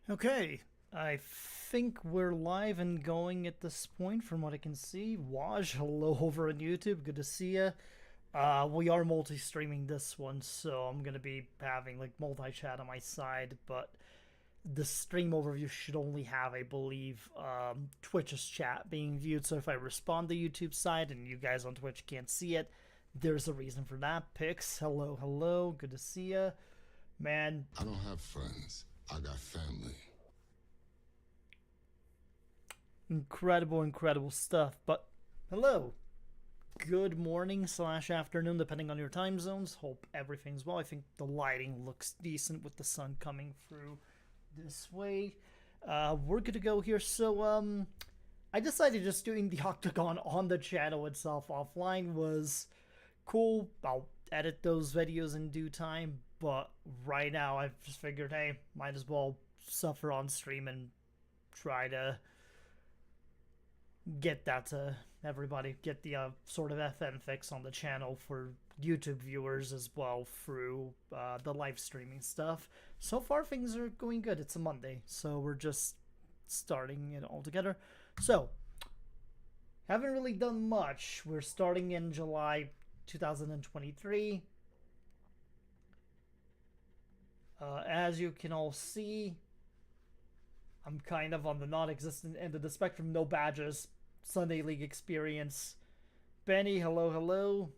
Okay, I think we're live and going at this point from what I can see. Waj, hello over on YouTube. Good to see ya. We are multi-streaming this one, so I'm gonna be having like multi-chat on my side, but the stream overview should only have, I believe, Twitch's chat being viewed. So if I respond to YouTube side and you guys on Twitch can't see it, there's a reason for that. Pix, hello, hello. Good to see ya. Man, I don't have friends. I got family. incredible stuff. But hello, good morning slash afternoon, depending on your time zones. Hope everything's well. I think the lighting looks decent with the sun coming through this way. We're good to go here. So I decided just doing the Octagon on the channel itself offline was cool. I'll edit those videos in due time, but right now I've just figured, hey, might as well suffer on stream and try to get that to everybody, get the sort of FM fix on the channel for YouTube viewers as well through the live streaming stuff. So far things are going good. It's a Monday, so we're just starting it all together. So haven't really done much. We're starting in July 2023. As you can all see, I'm kind of on the non-existent end of the spectrum. No badges. Sunday League experience. Benny, hello, hello.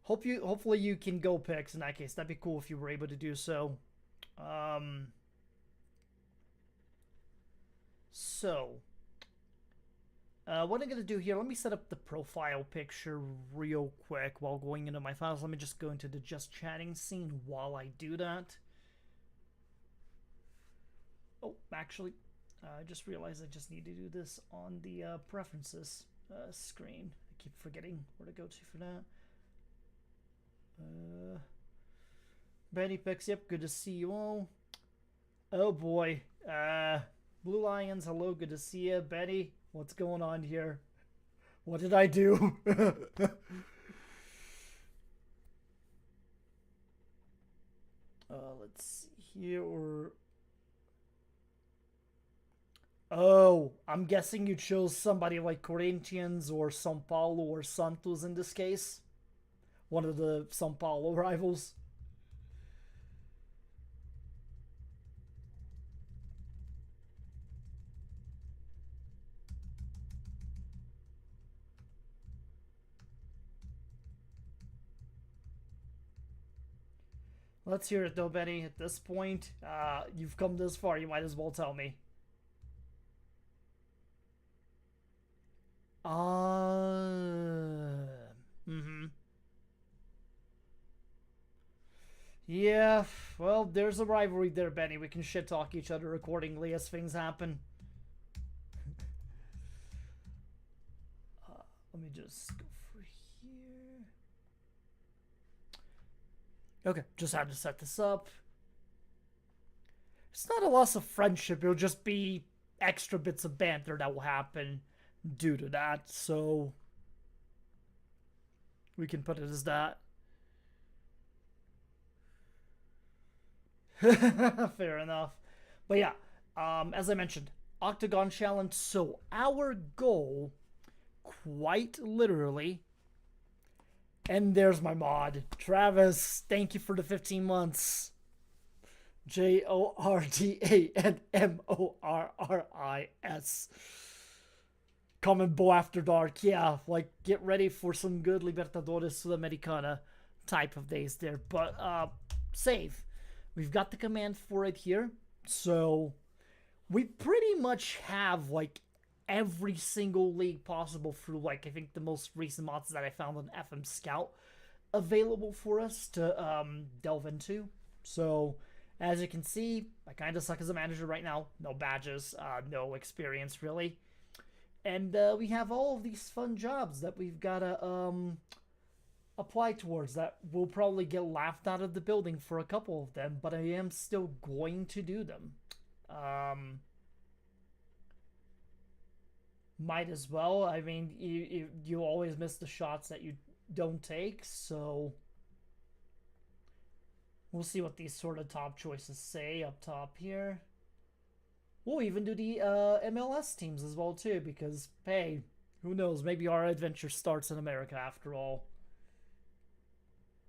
Hopefully you can go picks in that case. That'd be cool if you were able to do so. What I'm gonna do here, let me set up the profile picture real quick while going into my files. Let me just go into the just chatting scene while I do that. Oh, actually, I just realized I just need to do this on the preferences screen. I keep forgetting where to go to for that. Benny picks, yep, good to see you all. Oh boy. Blue Lions, hello, good to see you. Benny, what's going on here? What did I do? Let's see here. Oh, I'm guessing you chose somebody like Corinthians or São Paulo or Santos in this case. One of the São Paulo rivals. Let's hear it though, Benny. At this point, you've come this far. You might as well tell me. Mm-hmm. Yeah, well, there's a rivalry there, Benny. We can shit talk each other accordingly as things happen. Let me just go for here. Okay, just had to set this up. It's not a loss of friendship, it'll just be extra bits of banter that will happen due to that, so we can put it as that. Fair enough. But yeah, as I mentioned, Octagon Challenge. So our goal, quite literally, and there's my mod. Travis, thank you for the 15 months. JORDANMORRIS. CONMEBOL After Dark. Yeah, like get ready for some good Libertadores Sudamericana type of days there. But save. We've got the command for it here. So we pretty much have like every single league possible through like I think the most recent mods that I found on FM Scout available for us to delve into. So as you can see, I kind of suck as a manager right now. No badges, no experience really. And we have all of these fun jobs that we've got to apply towards that will probably get laughed out of the building for a couple of them, but I am still going to do them. Might as well. I mean, you always miss the shots that you don't take, so We'll see what these sort of top choices say up top here. We'll even do the MLS teams as well too, because hey, who knows? Maybe our adventure starts in America after all,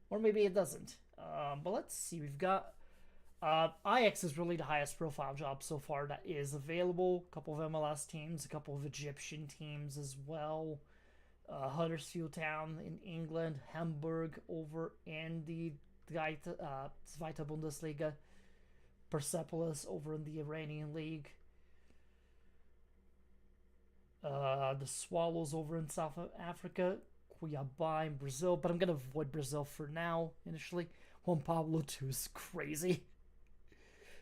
or maybe it doesn't. But let's see. We've got Ajax is really the highest profile job so far that is available. A couple of MLS teams, a couple of Egyptian teams as well. Huddersfield Town in England, Hamburg over in the Zweite Bundesliga, Persepolis over in the Iranian League, the Swallows over in South Africa, Cuiabá in Brazil, but I'm going to avoid Brazil for now initially. Juan Pablo 2 is crazy.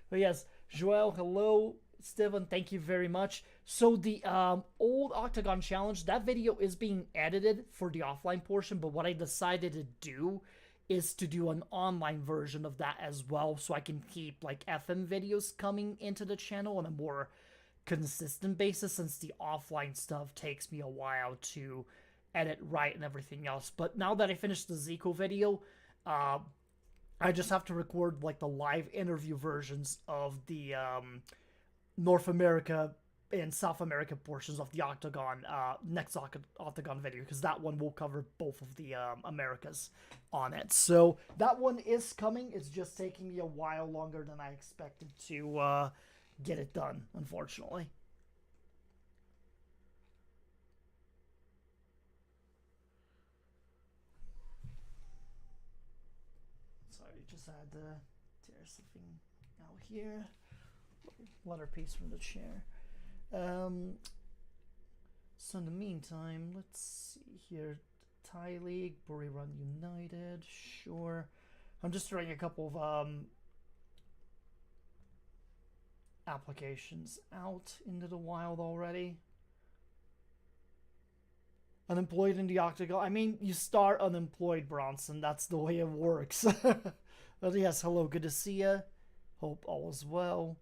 But yes, Joel, hello. Steven, thank you very much. So the old Octagon challenge, that video is being edited for the offline portion, but what I decided to do is to do an online version of that as well, so I can keep like FM videos coming into the channel on a more consistent basis, since the offline stuff takes me a while to edit right and everything else. But now that I finished the Zico video, I just have to record like the live interview versions of the North America and South America portions of the Octagon next Octagon video, because that one will cover both of the Americas on it. So that one is coming. It's just taking me a while longer than I expected to get it done, unfortunately. Sorry, just had to tear something out here. Letter piece from the chair. So in the meantime, let's see here. Thai League, Buriram United, sure. I'm just throwing a couple of applications out into the wild already. Unemployed in the Octagon. I mean, you start unemployed, Bronson. That's the way it works. But yes, hello, good to see you. Hope all is well.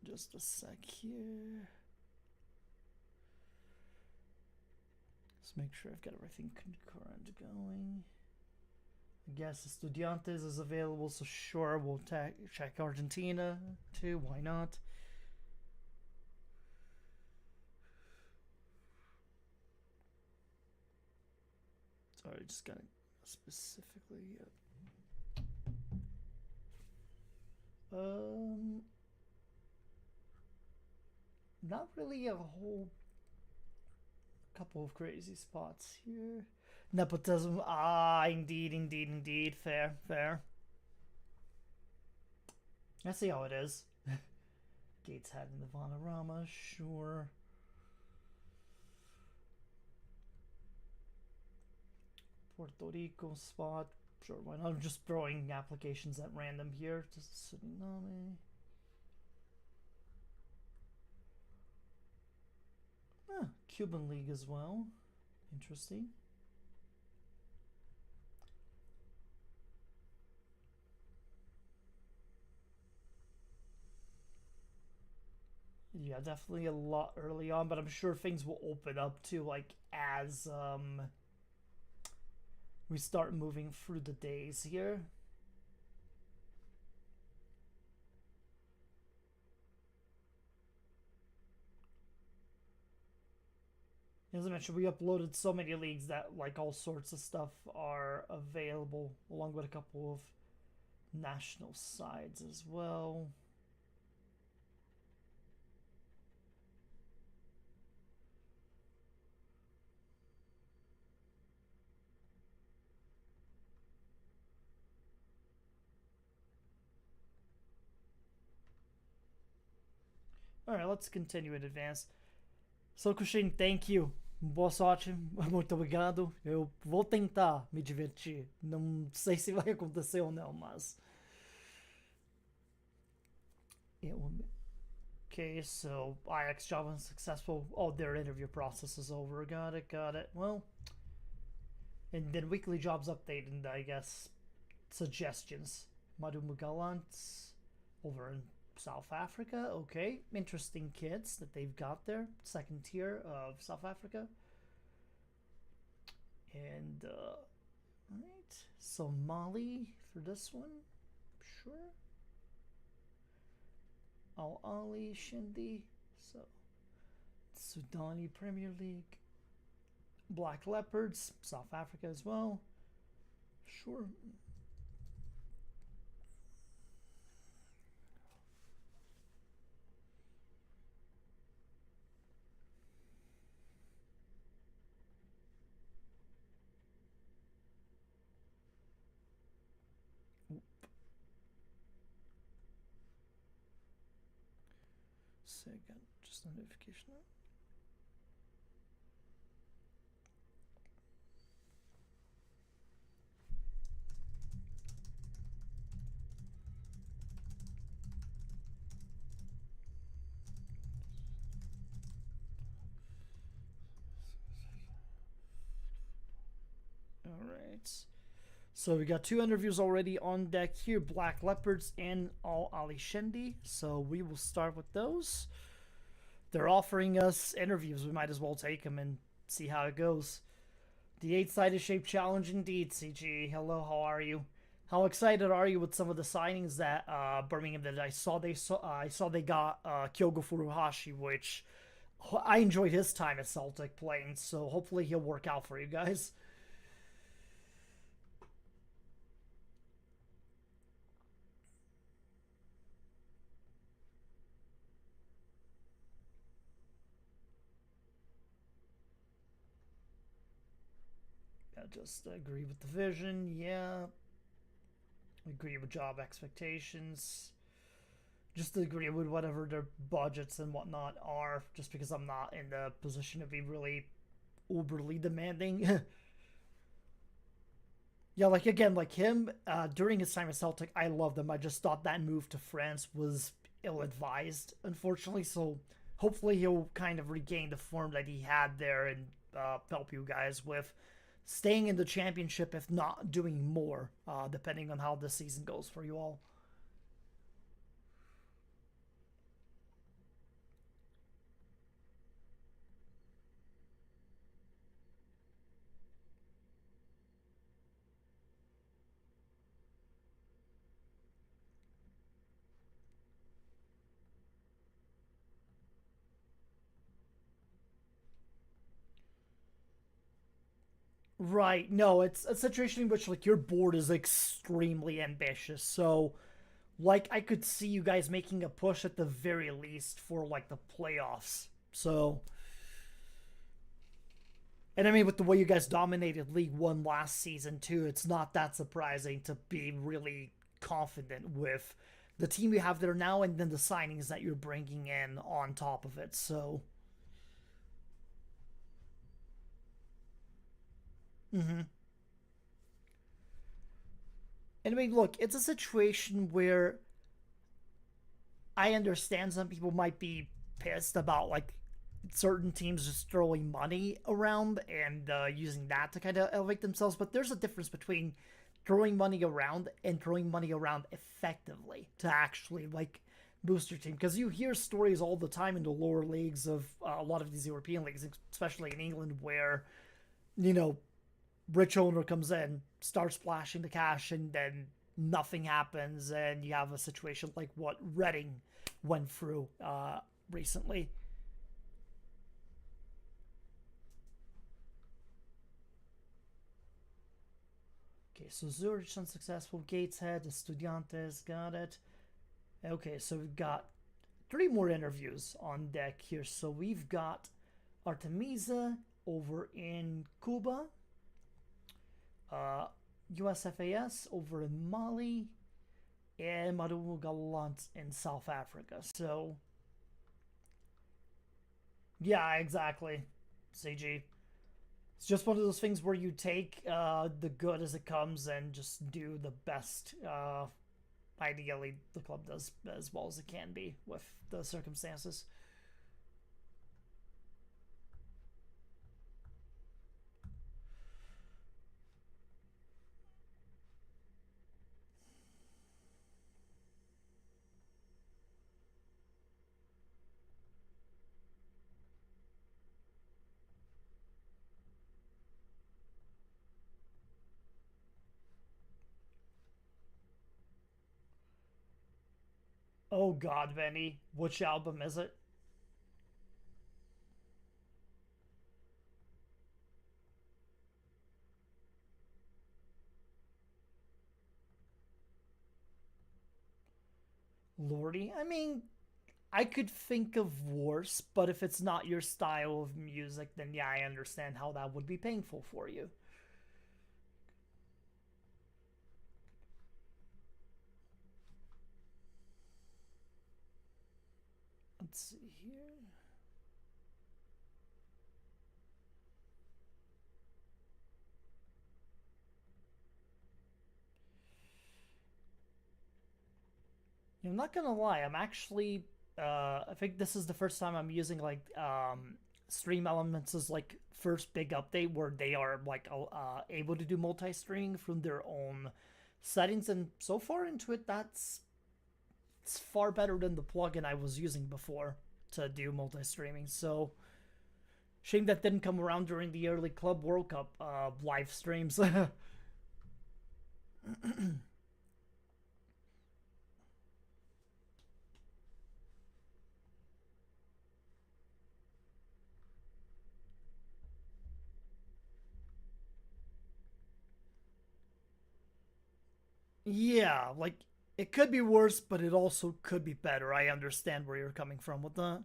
Just a sec here. Let's make sure I've got everything concurrent going. I guess Estudiantes is available, so sure, we'll check Argentina too. Why not? Sorry, just gotta specifically. Not really a whole couple of crazy spots here. Nepotism. Ah, indeed. Fair. I see how it is. Gateshead and the Vanarama, sure. Puerto Rico spot, sure, why not? I'm just throwing applications at random here. Just Suriname. Cuban League as well. Interesting. Yeah, definitely a lot early on, but I'm sure things will open up too, like as we start moving through the days here. As I mentioned, we uploaded so many leagues that like all sorts of stuff are available, along with a couple of national sides as well. Alright, let's continue in advance. So, Kushin, thank you. Boa sorte, muito obrigado. Eu vou tentar me divertir. Não sei se vai acontecer ou não, mas. Okay, so Ajax job unsuccessful. Oh, their interview process is over. Got it. Well, and then weekly jobs update and I guess suggestions. Madu Mugalant over in South Africa. Okay, interesting kids that they've got there. Second tier of South Africa. And, right. Somali for this one. Sure. Al Ali Shindi. So, Sudani Premier League. Black Leopards, South Africa as well. Sure. Second, just a notification. Alright. So we got 2 interviews already on deck here, Black Leopards and Al Ali Shendi. So we will start with those. They're offering us interviews. We might as well take them and see how it goes. The 8-sided shape challenge indeed, CG. Hello, how are you? How excited are you with some of the signings that Birmingham did? I saw they got Kyogo Furuhashi, which I enjoyed his time at Celtic playing, so hopefully he'll work out for you guys. Just agree with the vision, yeah. Agree with job expectations. Just agree with whatever their budgets and whatnot are, just because I'm not in the position to be really uberly demanding. Yeah, like again, like him, during his time at Celtic, I loved him. I just thought that move to France was ill-advised, unfortunately, so hopefully he'll kind of regain the form that he had there and help you guys with staying in the championship, if not doing more, depending on how this season goes for you all. Right. No, it's a situation in which like your board is extremely ambitious. So, like I could see you guys making a push at the very least for like the playoffs. So, and I mean with the way you guys dominated League 1 last season too, it's not that surprising to be really confident with the team you have there now and then the signings that you're bringing in on top of it. So, mhm. And I mean, look, it's a situation where I understand some people might be pissed about like certain teams just throwing money around and using that to kind of elevate themselves, but there's a difference between throwing money around and throwing money around effectively to actually like boost your team. Because you hear stories all the time in the lower leagues of a lot of these European leagues, especially in England, where you know rich owner comes in, starts splashing the cash, and then nothing happens, and you have a situation like what Reading went through recently. Okay, so Zurich unsuccessful, Gateshead, Estudiantes, got it. Okay, so we've got 3 more interviews on deck here. So we've got Artemisa over in Cuba, uh, USFAS over in Mali, and Marumu Galant in South Africa. So, yeah, exactly. CG. It's just one of those things where you take the good as it comes and just do the best. Ideally, the club does as well as it can be with the circumstances. Oh God, Benny, which album is it? Lordy? I mean, I could think of worse, but if it's not your style of music, then yeah, I understand how that would be painful for you. Let's see here. I'm not gonna lie, I'm actually I think this is the first time I'm using like Stream Elements as like first big update where they are like able to do multi-streaming from their own settings, and so far into it, that's it's far better than the plugin I was using before to do multi-streaming. So shame that didn't come around during the early Club World Cup live streams. Yeah, like it could be worse, but it also could be better. I understand where you're coming from with that.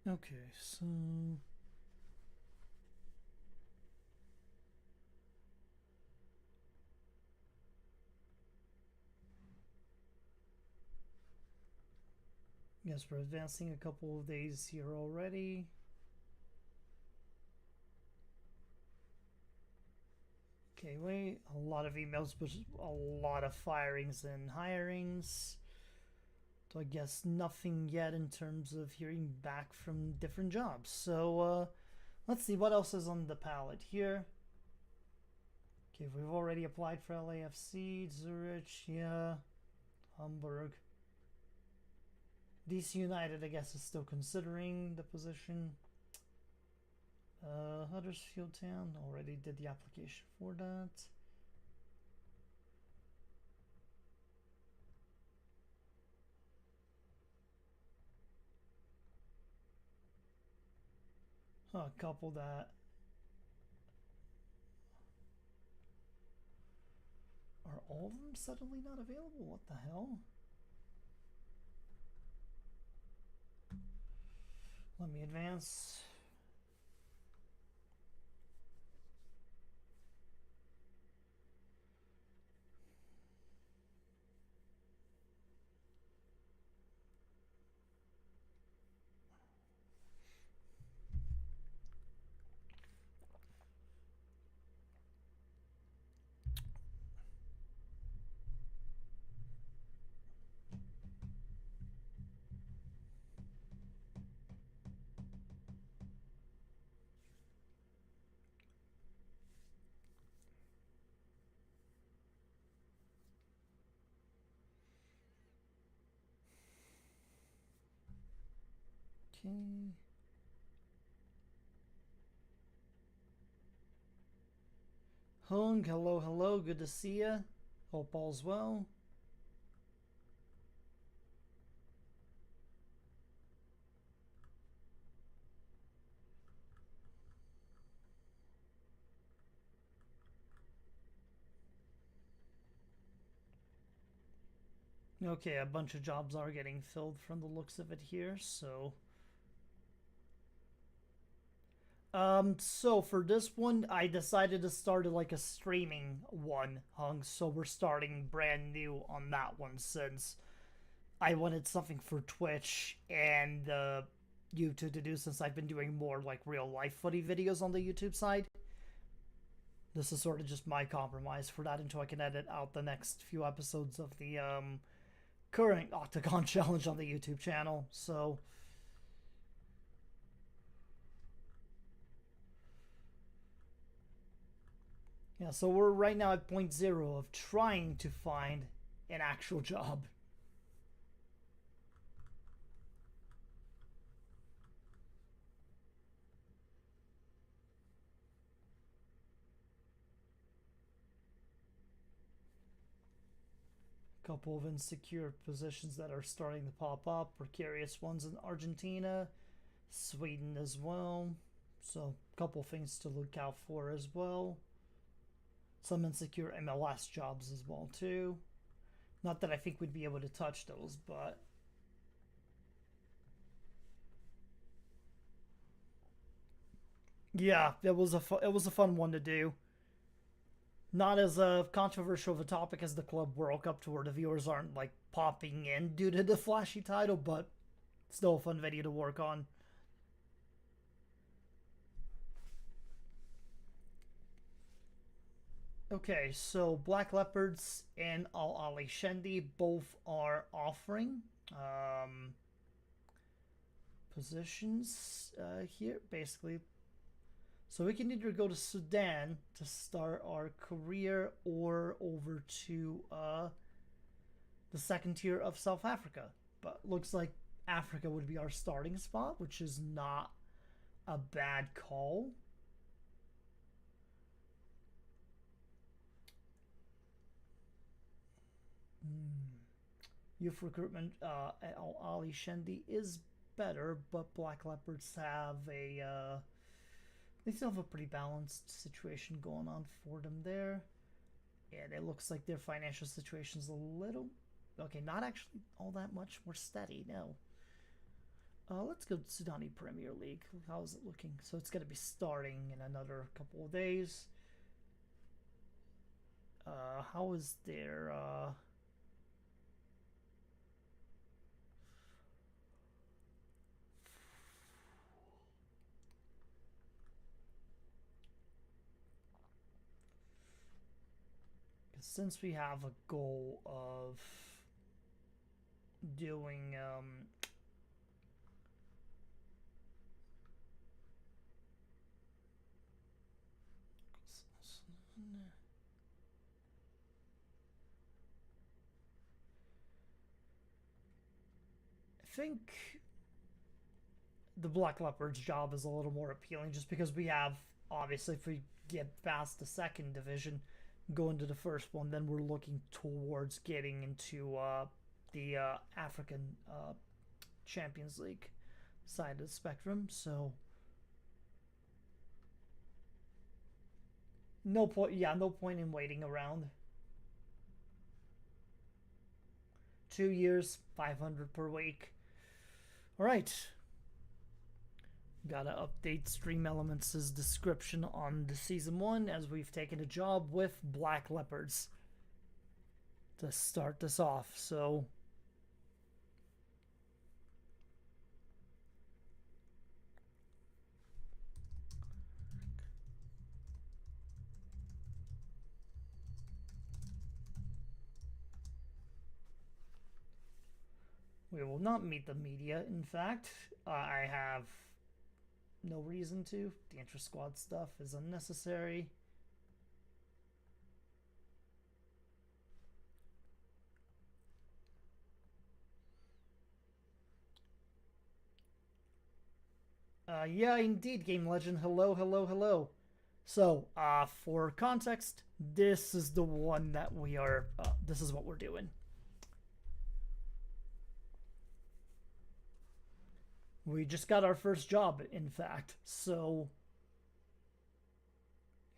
Okay, so yes, we're advancing a couple of days here already. Okay, wait, a lot of emails, but a lot of firings and hirings. So I guess nothing yet in terms of hearing back from different jobs. So let's see what else is on the palette here. Okay, we've already applied for LAFC, Zurich, yeah, Hamburg. DC United, I guess, is still considering the position. Huddersfield Town already did the application for that. A couple that are all of them suddenly not available. What the hell? Let me advance. Okay. Hung, hello, hello. Good to see ya. Hope all's well. Okay, a bunch of jobs are getting filled from the looks of it here, so So for this one, I decided to start like a streaming one, Hung. So we're starting brand new on that one since I wanted something for Twitch and YouTube to do since I've been doing more like real life footy videos on the YouTube side. This is sort of just my compromise for that until I can edit out the next few episodes of the current Octagon challenge on the YouTube channel. So yeah, so we're right now at point zero of trying to find an actual job. Couple of insecure positions that are starting to pop up, precarious ones in Argentina, Sweden as well. So a couple things to look out for as well. Some insecure MLS jobs as well too. Not that I think we'd be able to touch those, but yeah, it was a fun one to do. Not as controversial of a topic as the Club World Cup Tour. The viewers aren't like popping in due to the flashy title, but still a fun video to work on. Okay, so Black Leopards and Al Ali Shendi both are offering positions here, basically. So we can either go to Sudan to start our career or over to the second tier of South Africa. But looks like Africa would be our starting spot, which is not a bad call. Youth recruitment at Al Ali Shendi is better, but Black Leopards have a they still have a pretty balanced situation going on for them there. And it looks like their financial situation is a little okay, not actually all that much more steady. No. Let's go to Sudani Premier League. How is it looking? So it's going to be starting in another couple of days. How is their since we have a goal of doing I think the Black Leopards job is a little more appealing just because we have, obviously, if we get past the second division, go into the first one, then we're looking towards getting into the African Champions League side of the spectrum. So no point, yeah, no point in waiting around. 2 years, 500 per week. All right. Gotta update Stream Elements' description on the Season 1 as we've taken a job with Black Leopards to start this off. So we will not meet the media. In fact, I have no reason to. The intra-squad stuff is unnecessary. Yeah, indeed, Game Legend. Hello, hello, hello. So, for context, this is the one that we are, this is what we're doing. We just got our first job, in fact, so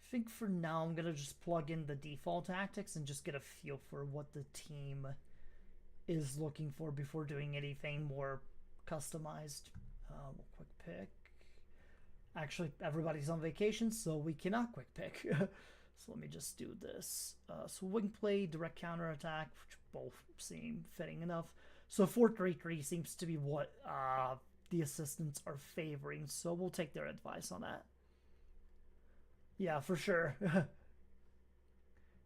I think for now I'm going to just plug in the default tactics and just get a feel for what the team is looking for before doing anything more customized. Quick pick. Actually, everybody's on vacation, so we cannot quick pick. So let me just do this. So wing play, direct counter attack, which both seem fitting enough. So 4-3-3 seems to be what the assistants are favoring, so we'll take their advice on that. Yeah, for sure.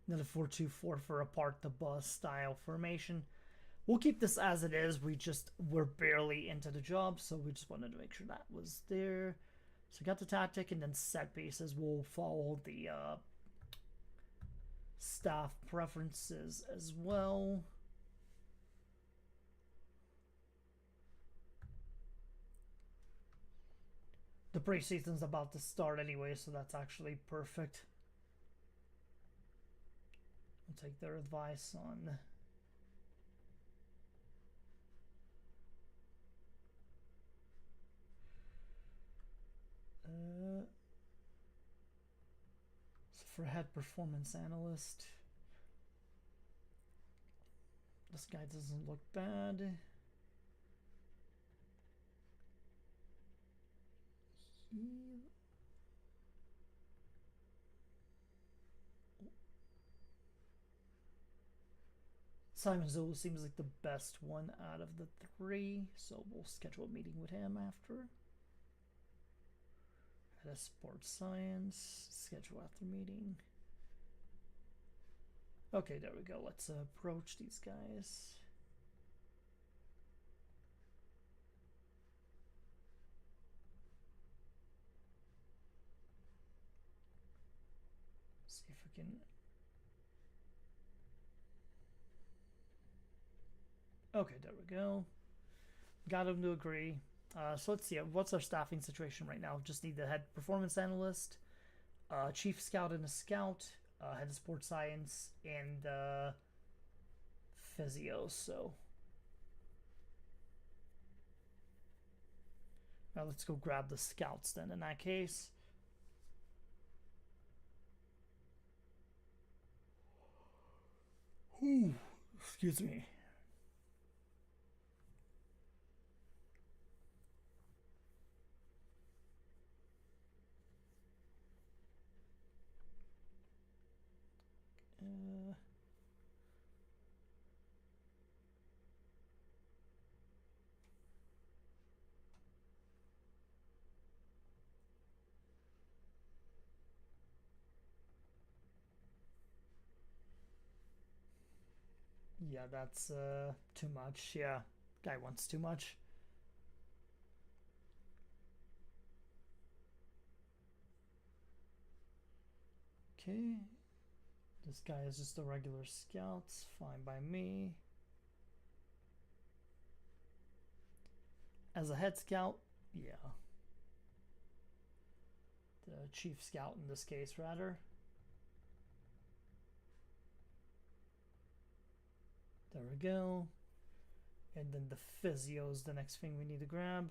Another 4-2-4 for apart the bus style formation. We'll keep this as it is. We're barely into the job, so we just wanted to make sure that was there. So got the tactic, and then set pieces will follow the staff preferences as well. The preseason's about to start anyway, so that's actually perfect. I'll take their advice on so for head performance analyst, this guy doesn't look bad. Simon Zulu seems like the best one out of the three, so we'll schedule a meeting with him after. Head of sports science, schedule after meeting. Okay, there we go. Let's approach these guys. See if we can. Okay, there we go. Got him to agree. So let's see, what's our staffing situation right now? Just need the head performance analyst, chief scout and a scout, head of sports science, and physio. So now let's go grab the scouts then in that case. Ooh, excuse me. Yeah, that's too much. Yeah, guy wants too much. Okay. This guy is just a regular scout. Fine by me. As a head scout, yeah. The chief scout in this case, rather. There we go. And then the physio is the next thing we need to grab.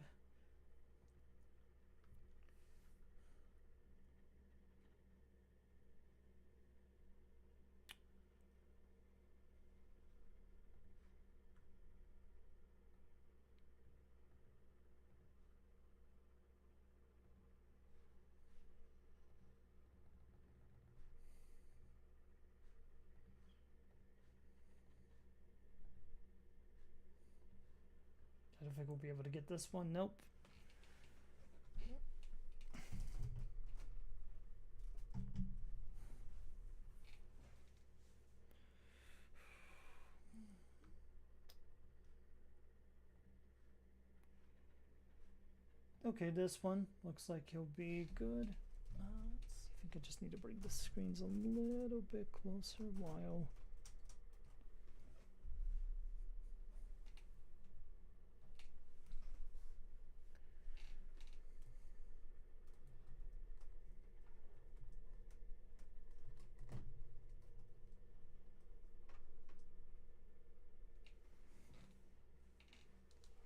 I don't think we'll be able to get this one. Nope. Okay, this one looks like he'll be good. Let's see. I think I just need to bring the screens a little bit closer while.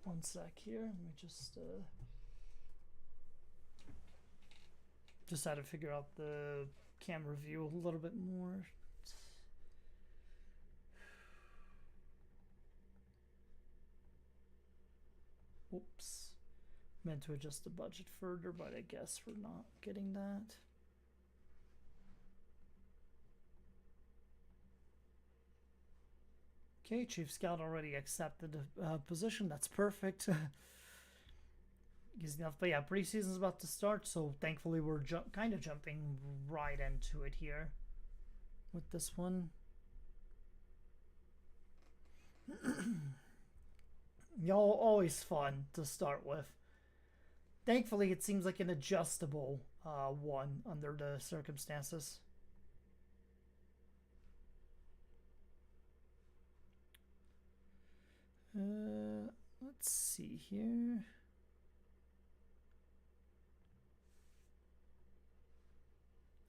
One sec here. Let me just had to figure out the camera view a little bit more. Oops. Meant to adjust the budget further, but I guess we're not getting that. Okay, Chief Scout already accepted the position. That's perfect. Easy enough. But yeah, preseason's about to start, so thankfully we're kind of jumping right into it here with this one. Y'all always fun to start with. Thankfully, it seems like an adjustable one under the circumstances. Let's see here.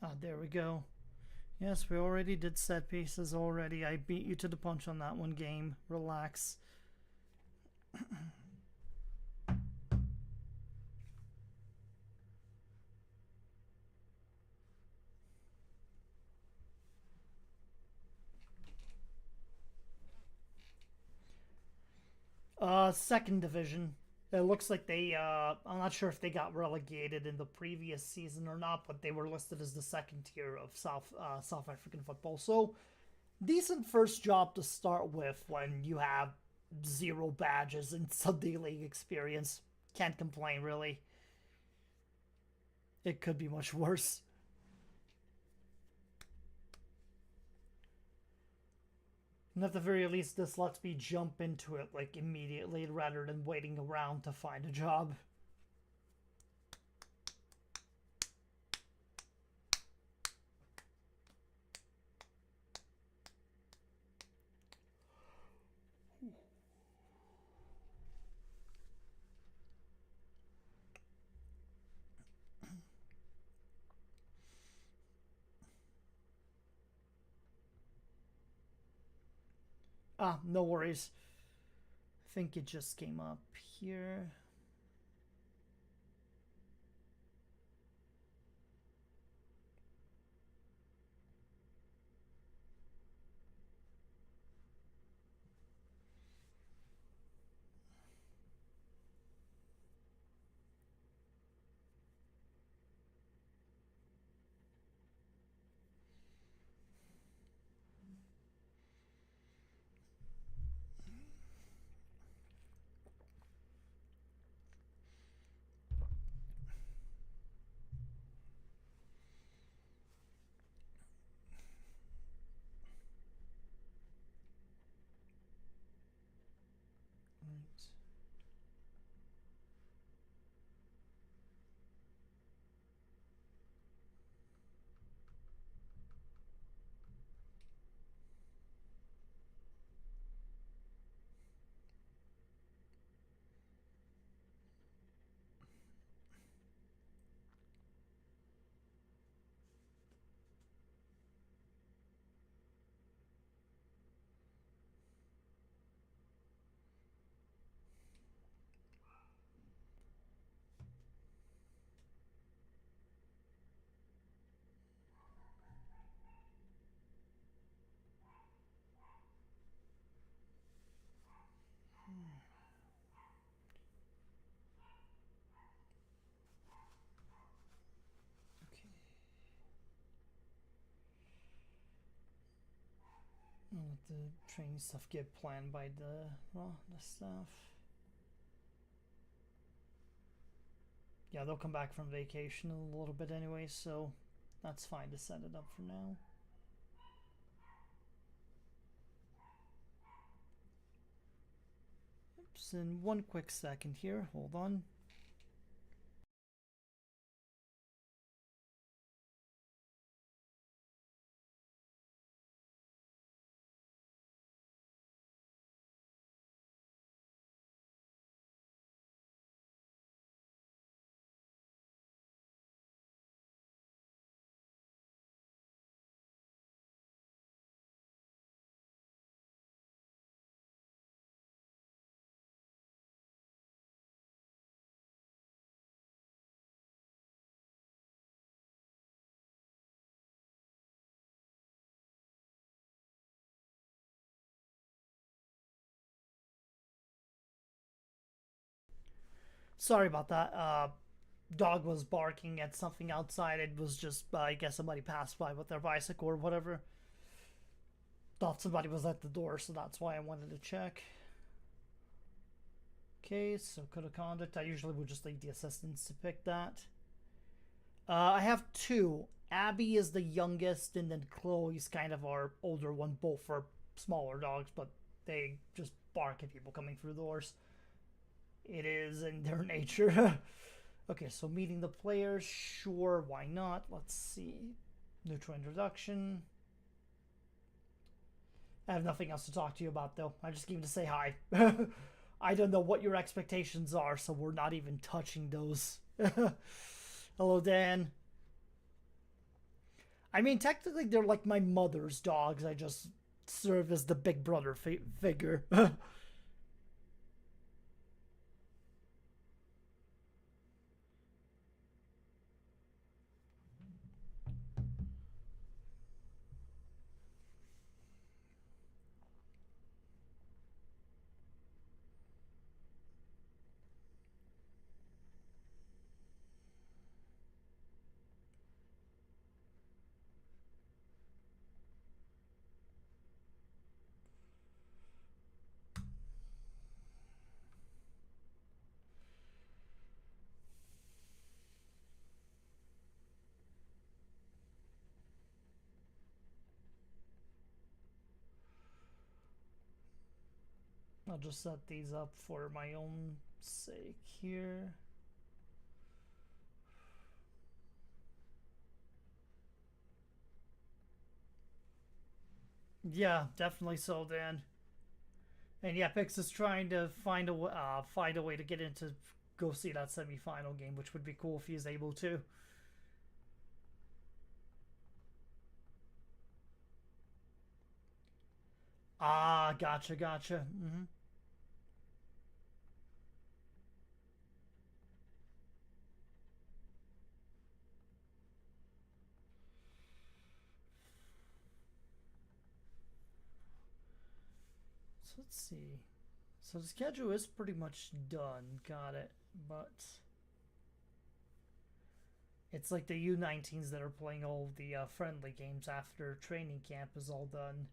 Ah, there we go. Yes, we already did set pieces already. I beat you to the punch on that one game. Relax. Second division. It looks like they, I'm not sure if they got relegated in the previous season or not, but they were listed as the second tier of South African football. So, decent first job to start with when you have 0 badges and Sunday League experience. Can't complain, really. It could be much worse. And at the very least, this lets me jump into it like immediately rather than waiting around to find a job. Ah, no worries. I think it just came up here. Right. Okay. I'll let the training stuff get planned by the staff. Yeah, they'll come back from vacation in a little bit anyway, so that's fine to set it up for now. Oops, in one quick second here, hold on. Sorry about that. Dog was barking at something outside. It was just, I guess somebody passed by with their bicycle or whatever. Thought somebody was at the door, so that's why I wanted to check. Okay, so code of conduct. I usually would just leave the assistants to pick that. I have two. Abby is the youngest, and then Chloe's kind of our older one. Both are smaller dogs, but they just bark at people coming through doors. It is in their nature. Okay, so meeting the players. Sure, why not? Let's see. Neutral introduction. I have nothing else to talk to you about, though. I just came to say hi. I don't know what your expectations are, so we're not even touching those. Hello, Dan. I mean, technically, they're like my mother's dogs. I just serve as the big brother figure. I'll just set these up for my own sake here. Yeah, definitely so, Dan. And yeah, Pix is trying to find a way to get into go see that semifinal game, which would be cool if he's able to. Ah, gotcha, gotcha. So let's see. So the schedule is pretty much done. Got it. But it's like the U19s that are playing all the friendly games after training camp is all done.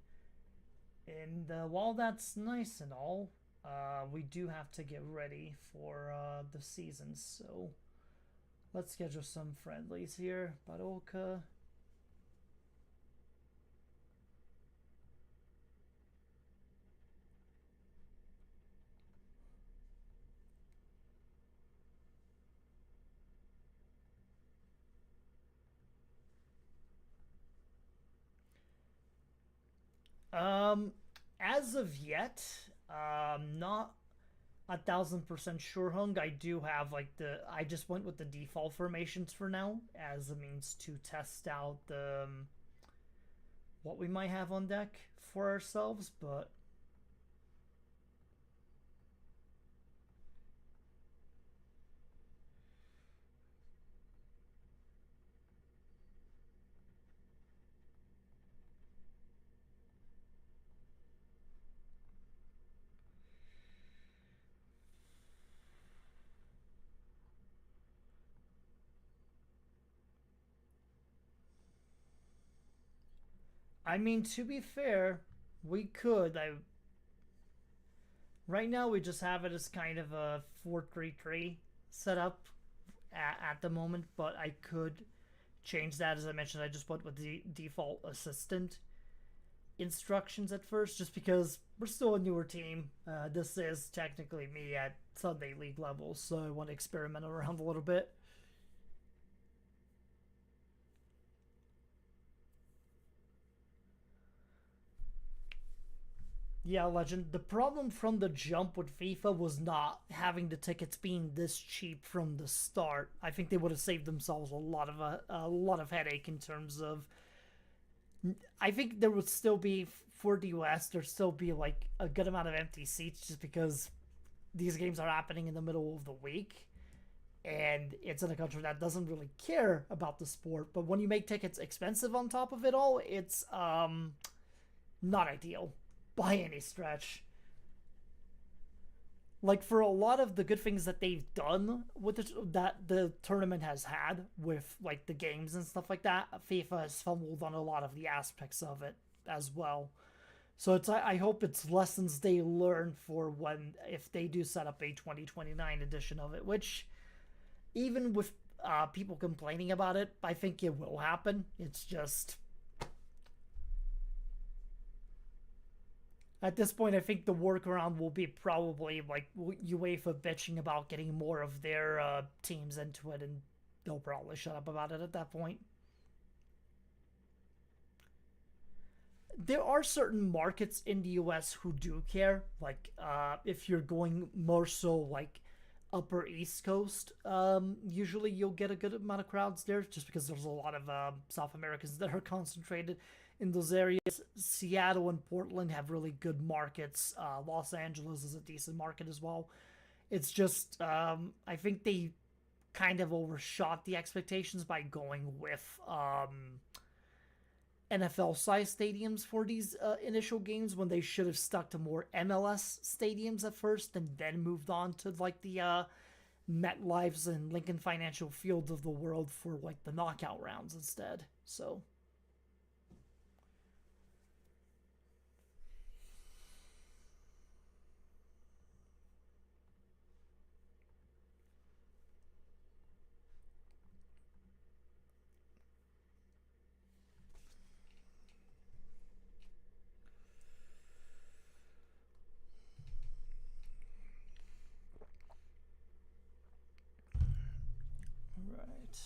And while that's nice and all, we do have to get ready for the season. So let's schedule some friendlies here. Baroka. As of yet, not 1,000% sure, Hung. I do have like I just went with the default formations for now as a means to test out the what we might have on deck for ourselves, but I mean, to be fair, we could. Right now we just have it as kind of a 4-3-3 setup at the moment, but I could change that. As I mentioned, I just went with the default assistant instructions at first, just because we're still a newer team. This is technically me at Sunday League level, so I want to experiment around a little bit. Yeah, Legend. The problem from the jump with FIFA was not having the tickets being this cheap from the start. I think they would have saved themselves a lot of headache in terms of. I think there would still be for the US. There'd still be like a good amount of empty seats just because these games are happening in the middle of the week, and it's in a country that doesn't really care about the sport. But when you make tickets expensive on top of it all, it's not ideal by any stretch. Like for a lot of the good things that they've done with that the tournament has had with like the games and stuff like that, FIFA has fumbled on a lot of the aspects of it as well. So I hope it's lessons they learn for when if they do set up a 2029 edition of it, which even with people complaining about it, I think it will happen. It's just at this point, I think the workaround will be probably like UEFA bitching about getting more of their teams into it, and they'll probably shut up about it at that point. There are certain markets in the US who do care. Like, if you're going more so like Upper East Coast, usually you'll get a good amount of crowds there just because there's a lot of South Americans that are concentrated in those areas. Seattle and Portland have really good markets. Los Angeles is a decent market as well. It's just, I think they kind of overshot the expectations by going with NFL-sized stadiums for these initial games when they should have stuck to more MLS stadiums at first and then moved on to like the MetLifes and Lincoln Financial Fields of the world for like the knockout rounds instead. So right.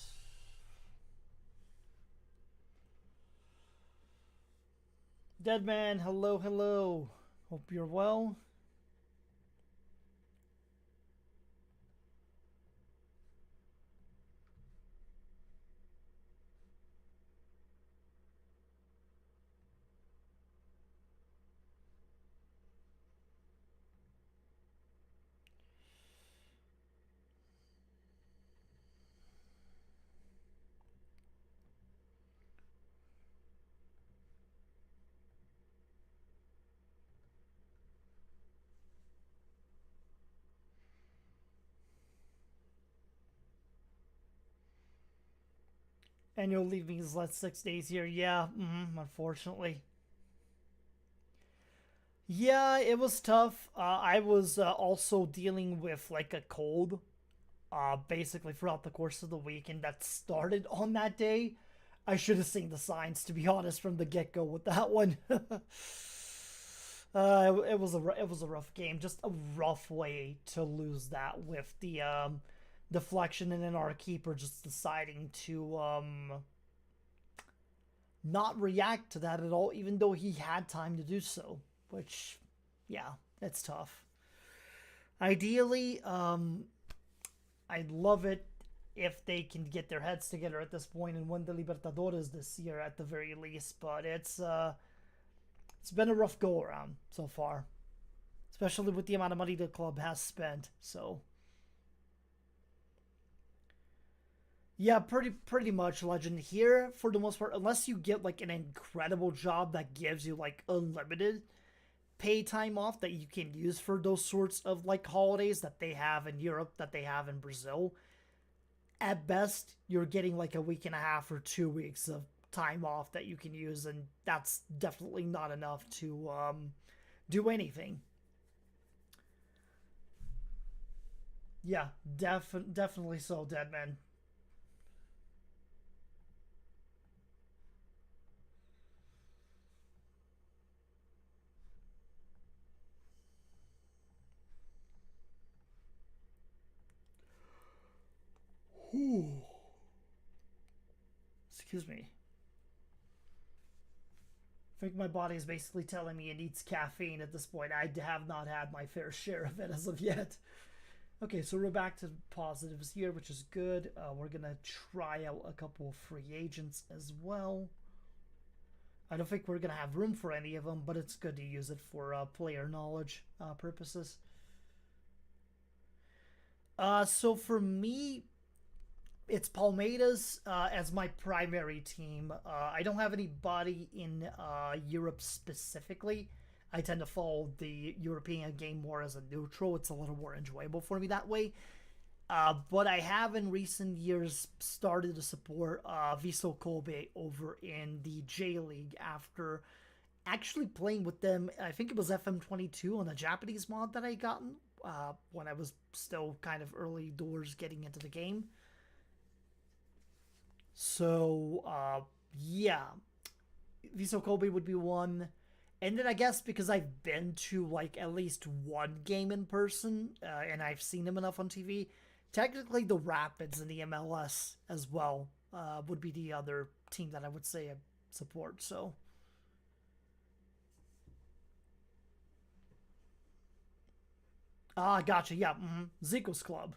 Deadman, hello, hello. Hope you're well. And you'll leave me these last 6 days here. Yeah, unfortunately. Yeah, it was tough. I was also dealing with like a cold, basically throughout the course of the week, and that started on that day. I should have seen the signs, to be honest, from the get go with that one. It was a rough game, just a rough way to lose that with the deflection, and then our keeper just deciding to not react to that at all, even though he had time to do so. Which, yeah, it's tough. Ideally, I'd love it if they can get their heads together at this point and win the Libertadores this year at the very least. But it's been a rough go around so far, especially with the amount of money the club has spent. So yeah, pretty much, Legend. Here, for the most part, unless you get like an incredible job that gives you like unlimited pay time off that you can use for those sorts of like holidays that they have in Europe, that they have in Brazil, at best you're getting like a week and a half or 2 weeks of time off that you can use, and that's definitely not enough to do anything. Yeah, definitely so, Deadman. Ooh. Excuse me. I think my body is basically telling me it needs caffeine at this point. I have not had my fair share of it as of yet. Okay, so we're back to positives here, which is good. We're going to try out a couple of free agents as well. I don't think we're going to have room for any of them, but it's good to use it for player knowledge purposes. So for me, it's Palmeiras as my primary team. I don't have anybody in Europe specifically. I tend to follow the European game more as a neutral. It's a little more enjoyable for me that way. But I have in recent years started to support Vissel Kobe over in the J League after actually playing with them. I think it was FM22 on a Japanese mod that I gotten when I was still kind of early doors getting into the game. So, yeah, Vissel Kobe would be one. And then I guess because I've been to like at least one game in person and I've seen them enough on TV, technically the Rapids in the MLS as well would be the other team that I would say I support. So. Ah, gotcha. Yeah. Zico's club.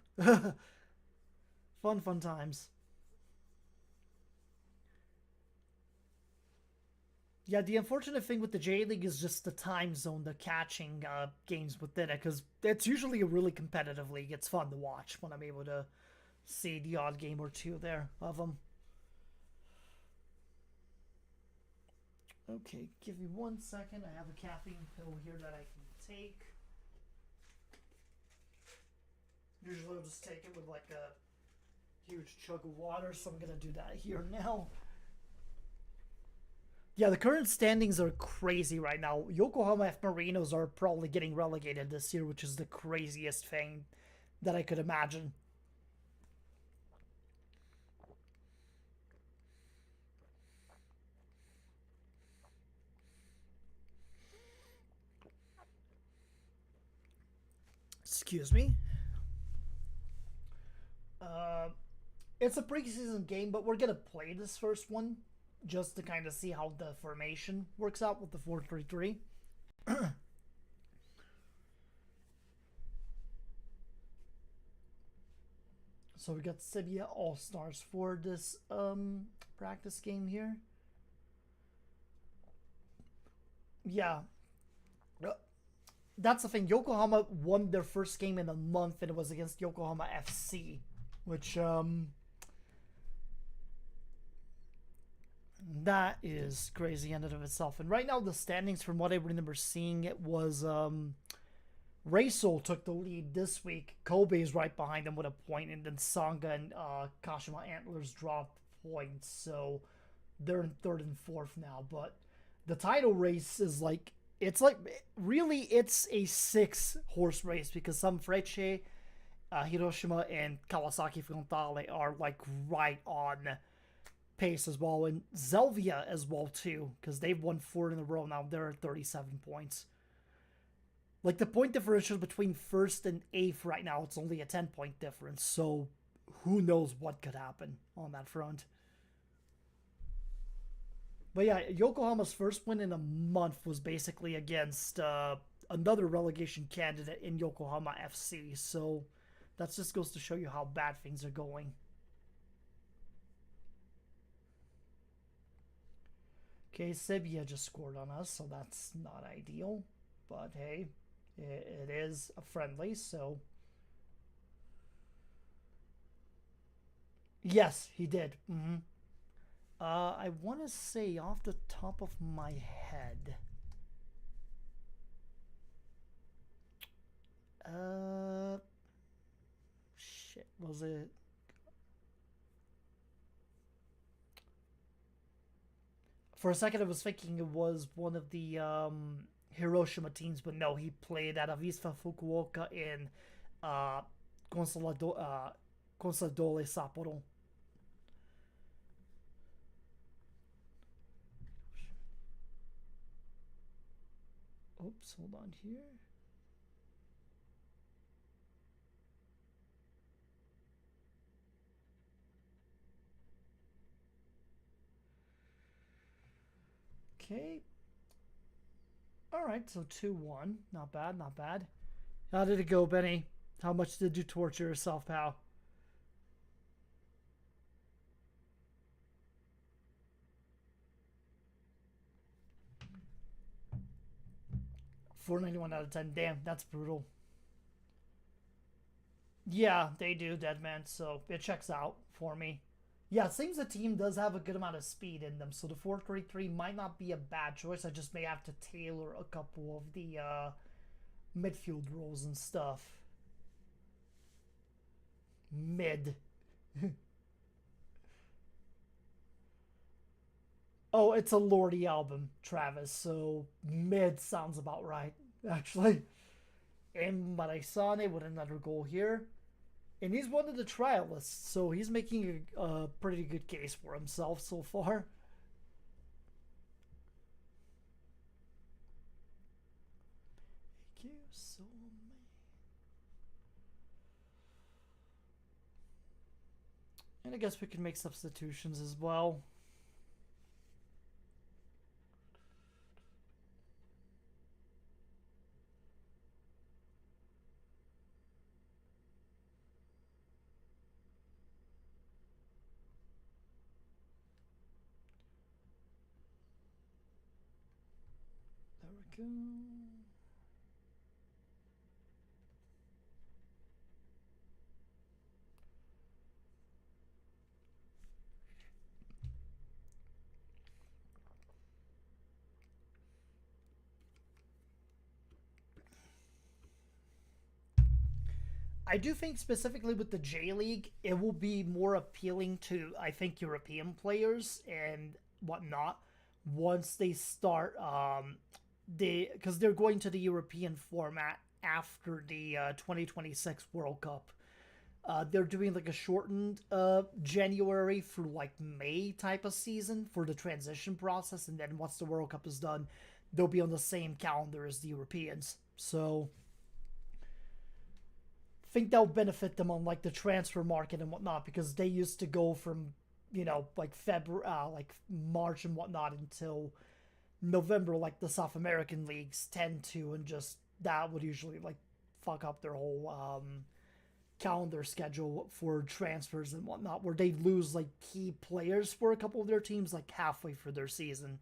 Fun times. Yeah, the unfortunate thing with the J League is just the time zone, the catching games within it, because it's usually a really competitive league. It's fun to watch when I'm able to see the odd game or two there of them. Okay, give me 1 second. I have a caffeine pill here that I can take. Usually I'll just take it with like a huge chug of water, so I'm going to do that here now. Yeah, the current standings are crazy right now. Yokohama F Marinos are probably getting relegated this year, which is the craziest thing that I could imagine. Excuse me. It's a preseason game, but we're going to play this first one just to kind of see how the formation works out with the 4-3-3. So we got Sibia All-Stars for this practice game here. Yeah. That's the thing. Yokohama won their first game in a month, and it was against Yokohama FC, which that is crazy in and of itself. And right now the standings, from what I remember seeing, it was Reysol took the lead this week. Kobe is right behind them with a point, and then Sanga and Kashima Antlers dropped points, so they're in third and fourth now. But the title race is like, it's a 6-horse race, because some Frecce, Hiroshima, and Kawasaki Frontale are like right on pace as well, and Zelvia as well too, because they've won 4 in a row now. They're at 37 points. Like, the point differential between first and eighth right now, it's only a 10-point difference, so who knows what could happen on that front. But yeah, Yokohama's first win in a month was basically against another relegation candidate in Yokohama FC, so that just goes to show you how bad things are going. Okay, Sibia just scored on us, so that's not ideal. But hey, it is a friendly, so... Yes, he did. I want to say off the top of my head... Shit, was it... For a second, I was thinking it was one of the Hiroshima teams, but no, he played at Avispa Fukuoka in Consadole Sapporo. Oops, hold on here. Okay. Alright, so 2-1. Not bad, not bad. How did it go, Benny? How much did you torture yourself, pal? $491 out of 10. Damn, that's brutal. Yeah, they do, Deadman, so it checks out for me. Yeah, it seems the team does have a good amount of speed in them, so the 4-3-3 might not be a bad choice. I just may have to tailor a couple of the midfield roles and stuff. Mid. Oh, it's a Lordy album, Travis, so mid sounds about right, actually. And Maraisane with another goal here. And he's one of the trialists, so he's making a pretty good case for himself so far. Thank you so much. And I guess we can make substitutions as well. There we go. I do think specifically with the J League, it will be more appealing to, I think, European players and whatnot once they start because they're going to the European format after the 2026 World Cup. They're doing like a shortened January through like May type of season for the transition process, and then once the World Cup is done, they'll be on the same calendar as the Europeans. So I think that'll benefit them on like the transfer market and whatnot, because they used to go from like February, like March and whatnot until November, like the South American leagues tend to, and just that would usually like fuck up their whole calendar schedule for transfers and whatnot, where they lose like key players for a couple of their teams like halfway through their season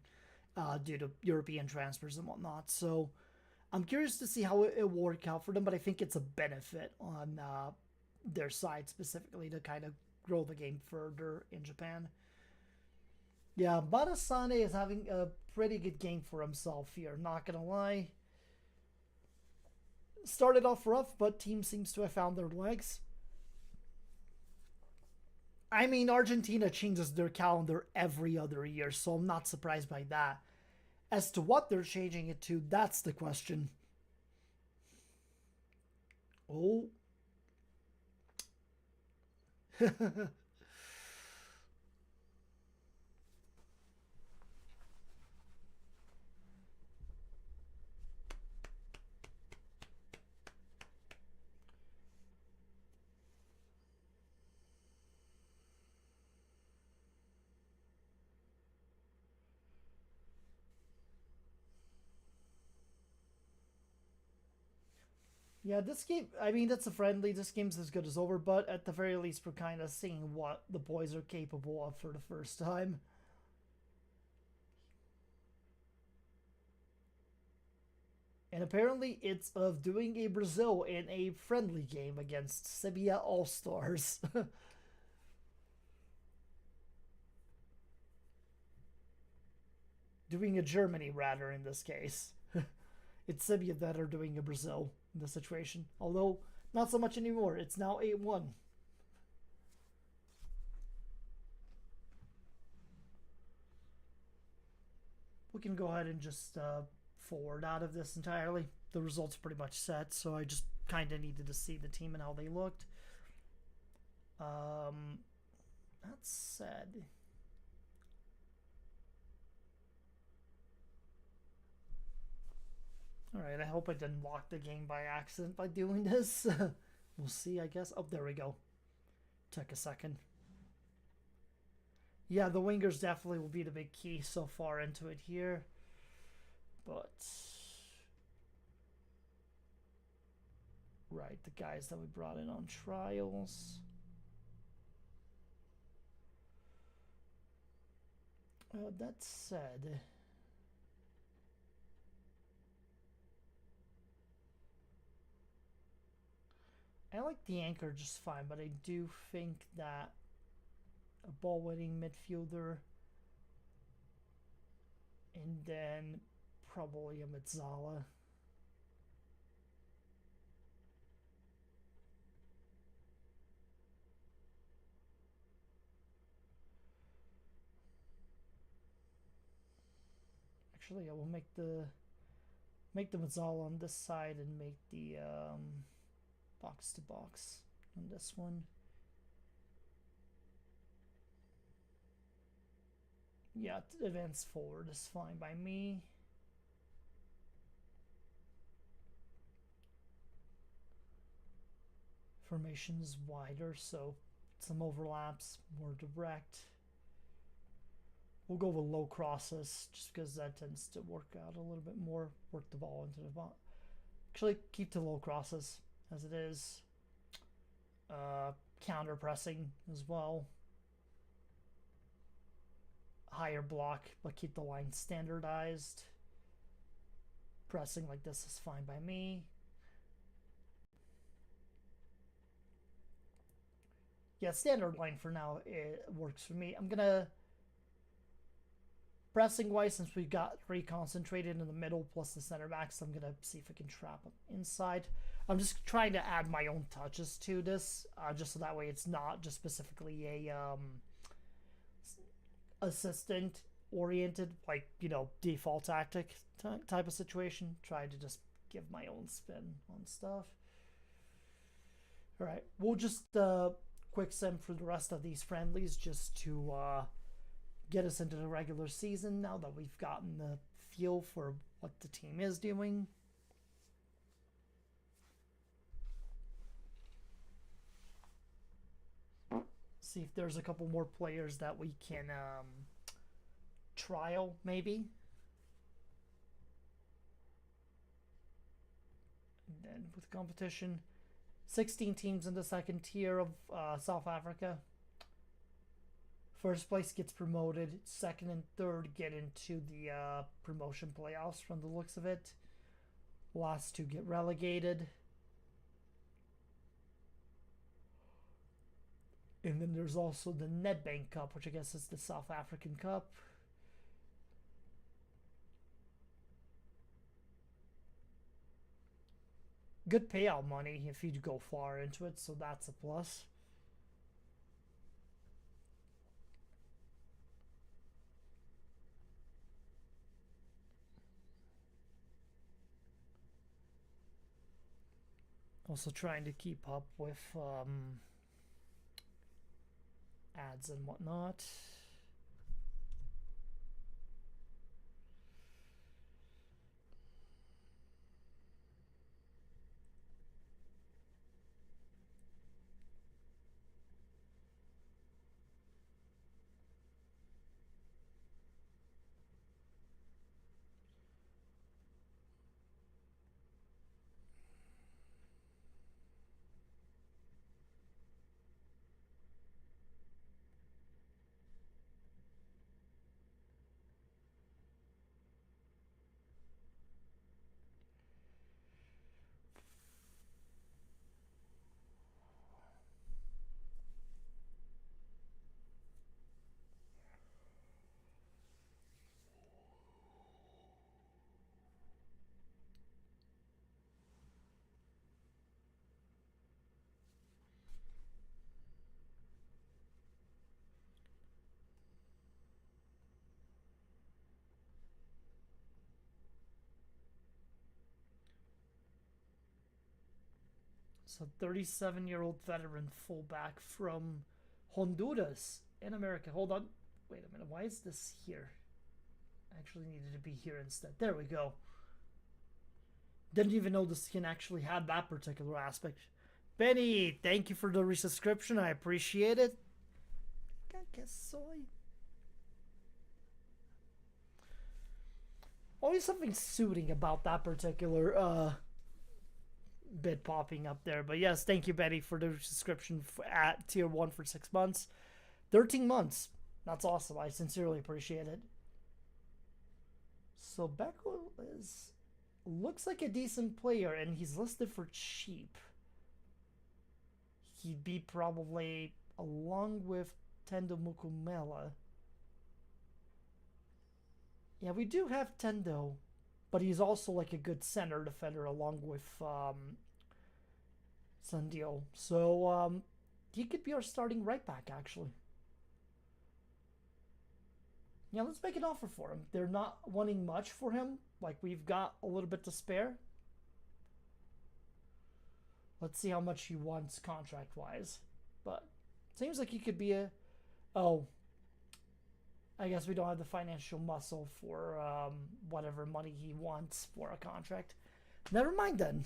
due to European transfers and whatnot. So I'm curious to see how it will work out for them, but I think it's a benefit on their side specifically to kind of grow the game further in Japan. Yeah, Barasane is having a pretty good game for himself here, not gonna lie. Started off rough, but team seems to have found their legs. I mean, Argentina changes their calendar every other year, so I'm not surprised by that. As to what they're changing it to, that's the question. Oh. Yeah, this game, I mean, that's a friendly. This game's as good as over, but at the very least, we're kind of seeing what the boys are capable of for the first time. And apparently, it's of doing a Brazil in a friendly game against Sevilla All Stars. Doing a Germany, rather, in this case. It's Sevilla that are doing a Brazil in this situation. Although, not so much anymore. It's now 8-1. We can go ahead and just forward out of this entirely. The results pretty much set, so I just kind of needed to see the team and how they looked. That said, alright, I hope I didn't lock the game by accident by doing this. We'll see, I guess. Oh, there we go. Took a second. Yeah, the wingers definitely will be the big key so far into it here. But right, the guys that we brought in on trials. That said, I like the anchor just fine, but I do think that a ball-winning midfielder, and then probably a Mezzala. Actually, I will make the Mezzala on this side and make the box to box on this one. Yeah, advance forward is fine by me. Formation is wider, so some overlaps, more direct. We'll go with low crosses just because that tends to work out a little bit more. Work the ball into the ball. Actually, keep the low crosses as it is. Counter pressing as well. Higher block, but keep the line standardized. Pressing like this is fine by me. Yeah, standard line for now, it works for me. I'm gonna, pressing wise, since we got 3 concentrated in the middle plus the center backs, I'm gonna see if I can trap them inside. I'm just trying to add my own touches to this, just so that way it's not just specifically a assistant oriented, like, you know, default tactic type of situation. Try to just give my own spin on stuff. All right, we'll just quick sim for the rest of these friendlies just to get us into the regular season now that we've gotten the feel for what the team is doing. See if there's a couple more players that we can trial maybe. And then with competition, 16 teams in the second tier of South Africa. First place gets promoted. Second and third get into the promotion playoffs from the looks of it. Last 2 get relegated. And then there's also the Nedbank Cup, which I guess is the South African Cup. Good payout money if you go far into it, so that's a plus. Also trying to keep up with ads and whatnot. So 37-year-old veteran fullback from Honduras in America. Hold on. Wait a minute. Why is this here? I actually needed to be here instead. There we go. Didn't even know this can actually have that particular aspect. Benny, thank you for the resubscription. I appreciate it. I guess soy. Always something suiting about that particular bit popping up there. But yes, thank you, Betty, for the subscription at tier 1 for 6 months. 13 months. That's awesome. I sincerely appreciate it. So Beckel looks like a decent player, and he's listed for cheap. He'd be probably, along with Tendo Mukumela. Yeah, we do have Tendo, but he's also like a good center defender along with Sandio. So he could be our starting right back actually. Yeah, let's make an offer for him. They're not wanting much for him. Like we've got a little bit to spare. Let's see how much he wants contract wise. But seems like he could be a. Oh, I guess we don't have the financial muscle for whatever money he wants for a contract. Never mind then.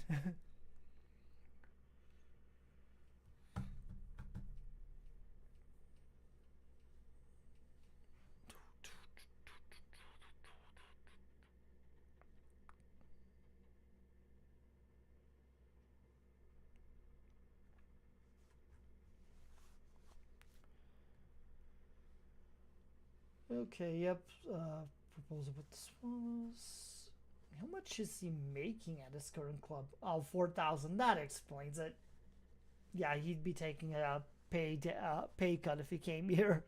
Okay, yep. Proposal, what this was. How much is he making at his current club? Oh, 4,000. That explains it. Yeah, he'd be taking a pay cut if he came here.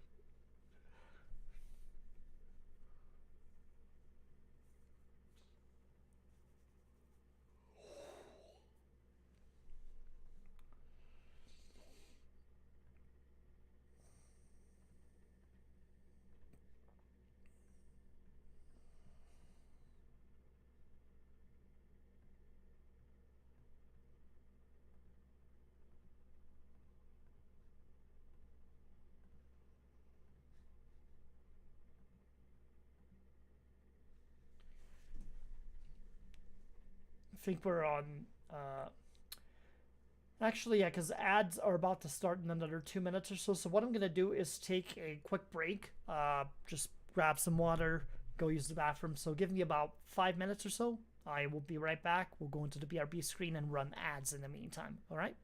I think we're on. Actually, yeah, because ads are about to start in another 2 minutes or so. So what I'm gonna do is take a quick break. Just grab some water, go use the bathroom. So give me about 5 minutes or so. I will be right back. We'll go into the BRB screen and run ads in the meantime. All right.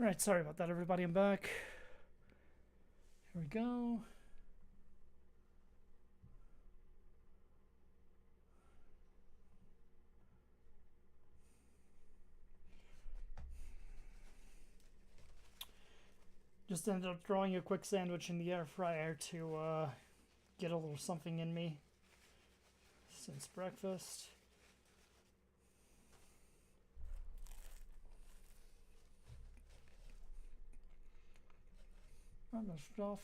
Alright, sorry about that, everybody. I'm back. Here we go. Just ended up throwing a quick sandwich in the air fryer to get a little something in me since breakfast. Not much stuff.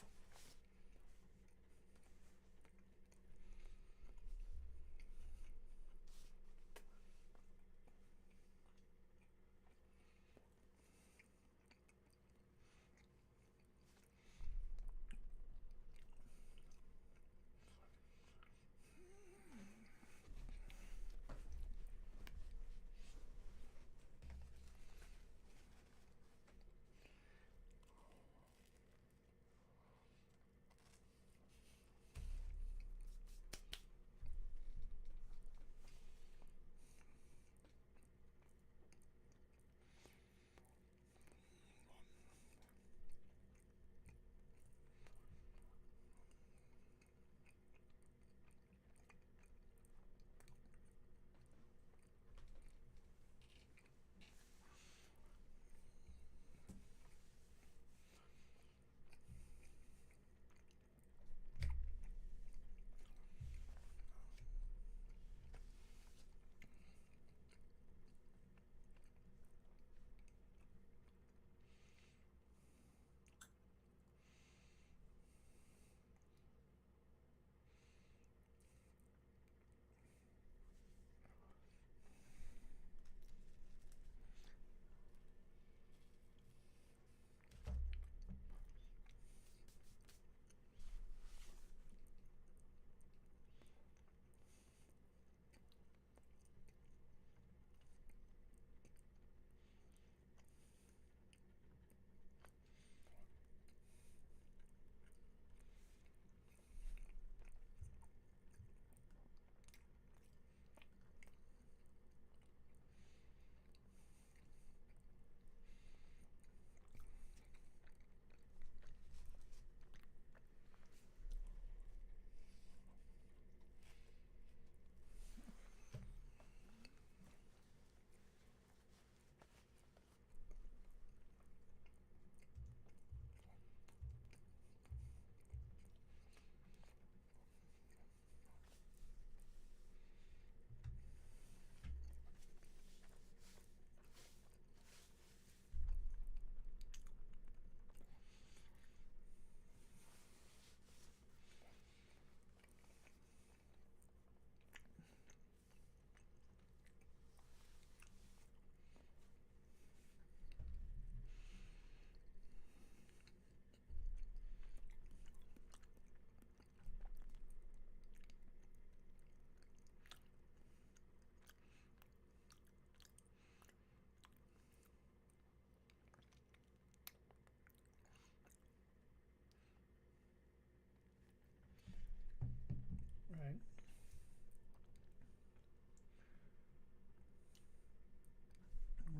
Right.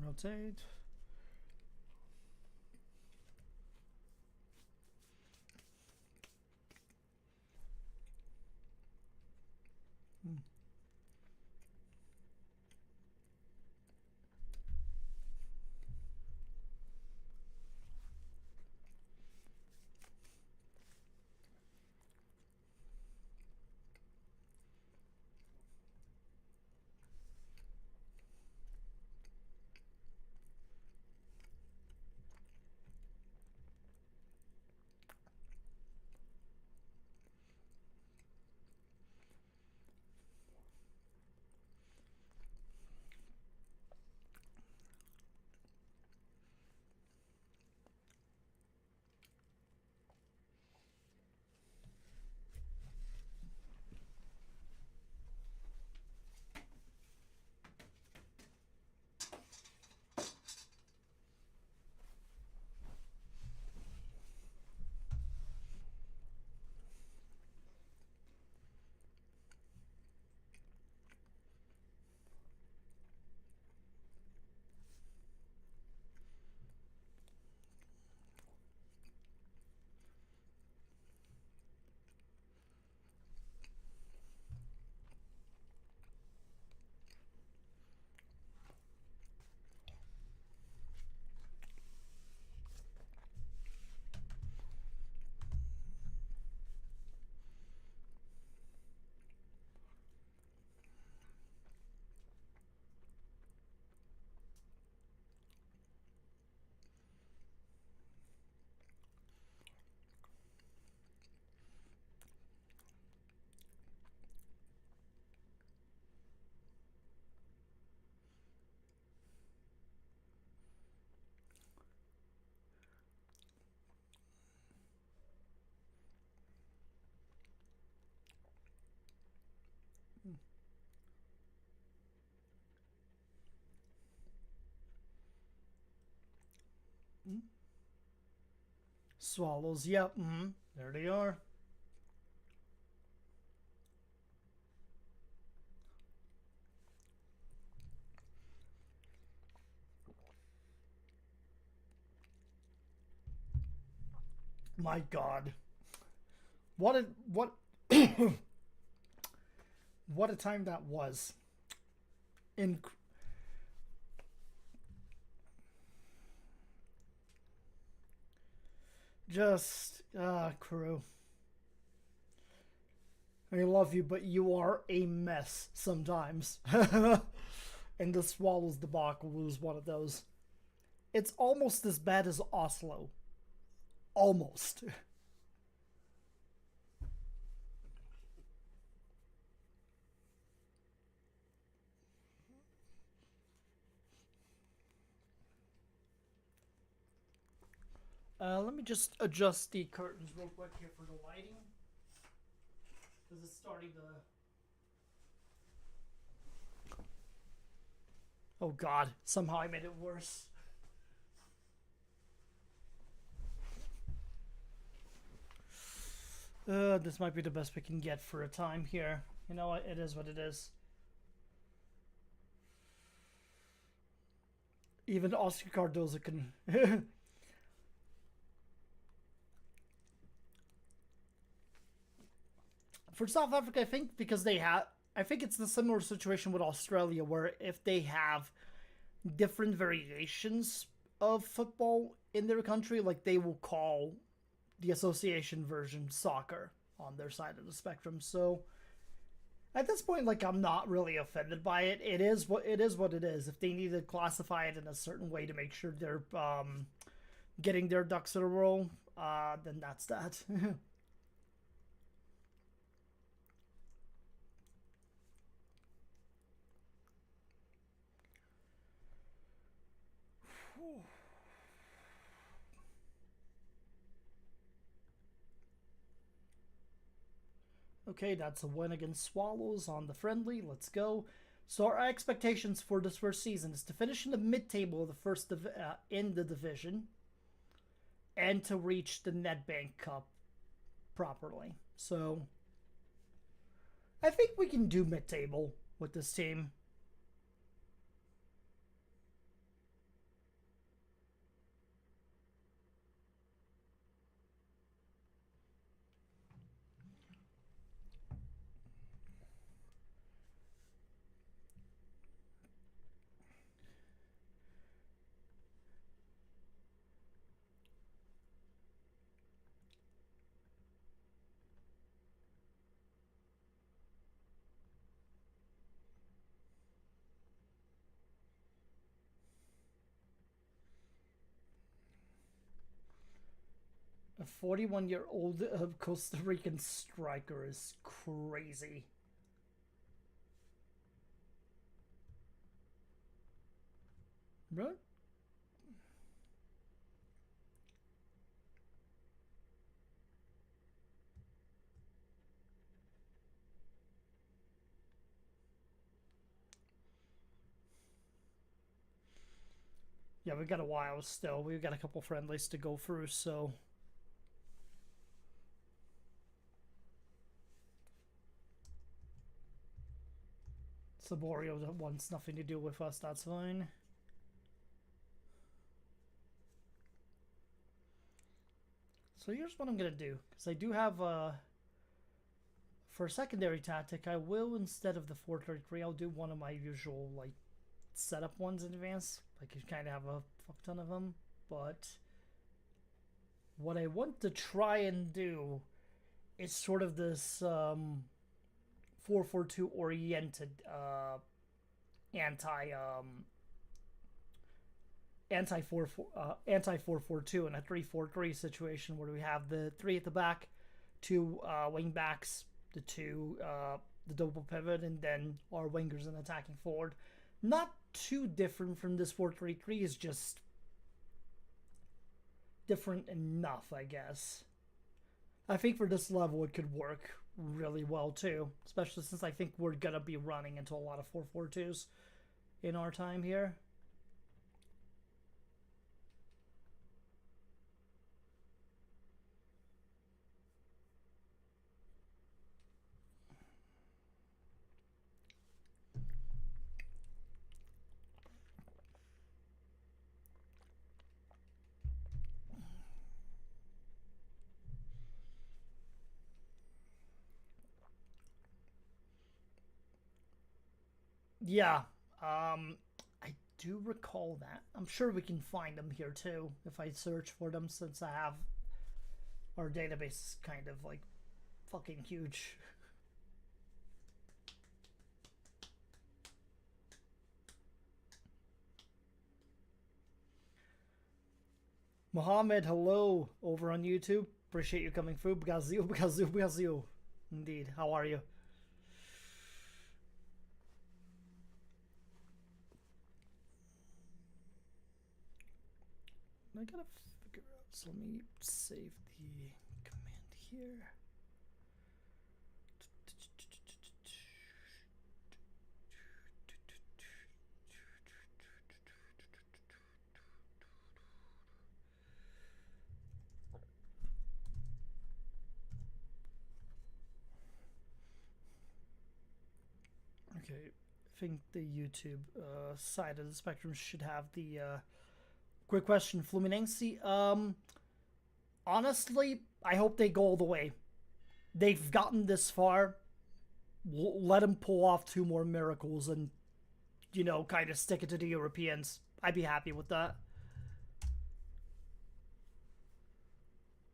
Rotate. Swallows, yep. There they are. My God. What a what a time that was. Crew. I love you, but you are a mess sometimes. And the Swallows debacle was one of those. It's almost as bad as Oslo. Almost. Let me just adjust the curtains real quick here for the lighting. Because it's starting to... Oh God, somehow I made it worse. This might be the best we can get for a time here. You know what? It is what it is. Even Oscar Cardozo can... For South Africa, I think because they have... I think it's the similar situation with Australia, where if they have different variations of football in their country, like they will call the association version soccer on their side of the spectrum. So at this point, like, I'm not really offended by it. It is what it is. If they need to classify it in a certain way to make sure they're getting their ducks in a row, then that's that. Okay, that's a win against Swallows on the friendly. Let's go. So our expectations for this first season is to finish in the mid-table of the first in the division, and to reach the Nedbank Cup properly. So I think we can do mid-table with this team. A 41-year-old Costa Rican striker is crazy. Bro? Yeah, we've got a while still. We've got a couple friendlies to go through, so... Saborio wants nothing to do with us, that's fine. So here's what I'm going to do, because I do have for a secondary tactic, I will, instead of the 433, I'll do one of my usual, like, setup ones in advance. Like, you kind of have a fuck ton of them, but what I want to try and do is sort of this 4-4-2 oriented anti 4-4-2 and a 3-4-3 situation where we have the three at the back, two wing backs, the double pivot, and then our wingers and attacking forward. Not too different from this 4-3-3, is just different enough, I guess. I think for this level it could work really well too, especially since I think we're gonna be running into a lot of 4-4-2s in our time here. Yeah. I do recall that. I'm sure we can find them here too if I search for them, since I have our database is kind of like fucking huge. Mohammed, hello over on YouTube. Appreciate you coming through. Bgazio, Bgazio, Bgazio. Indeed. How are you? I gotta figure out. So let me save the command here. Okay, I think the YouTube side of the spectrum should have the quick question. Fluminense. Honestly, I hope they go all the way. They've gotten this far. Let them pull off two more miracles and, kind of stick it to the Europeans. I'd be happy with that.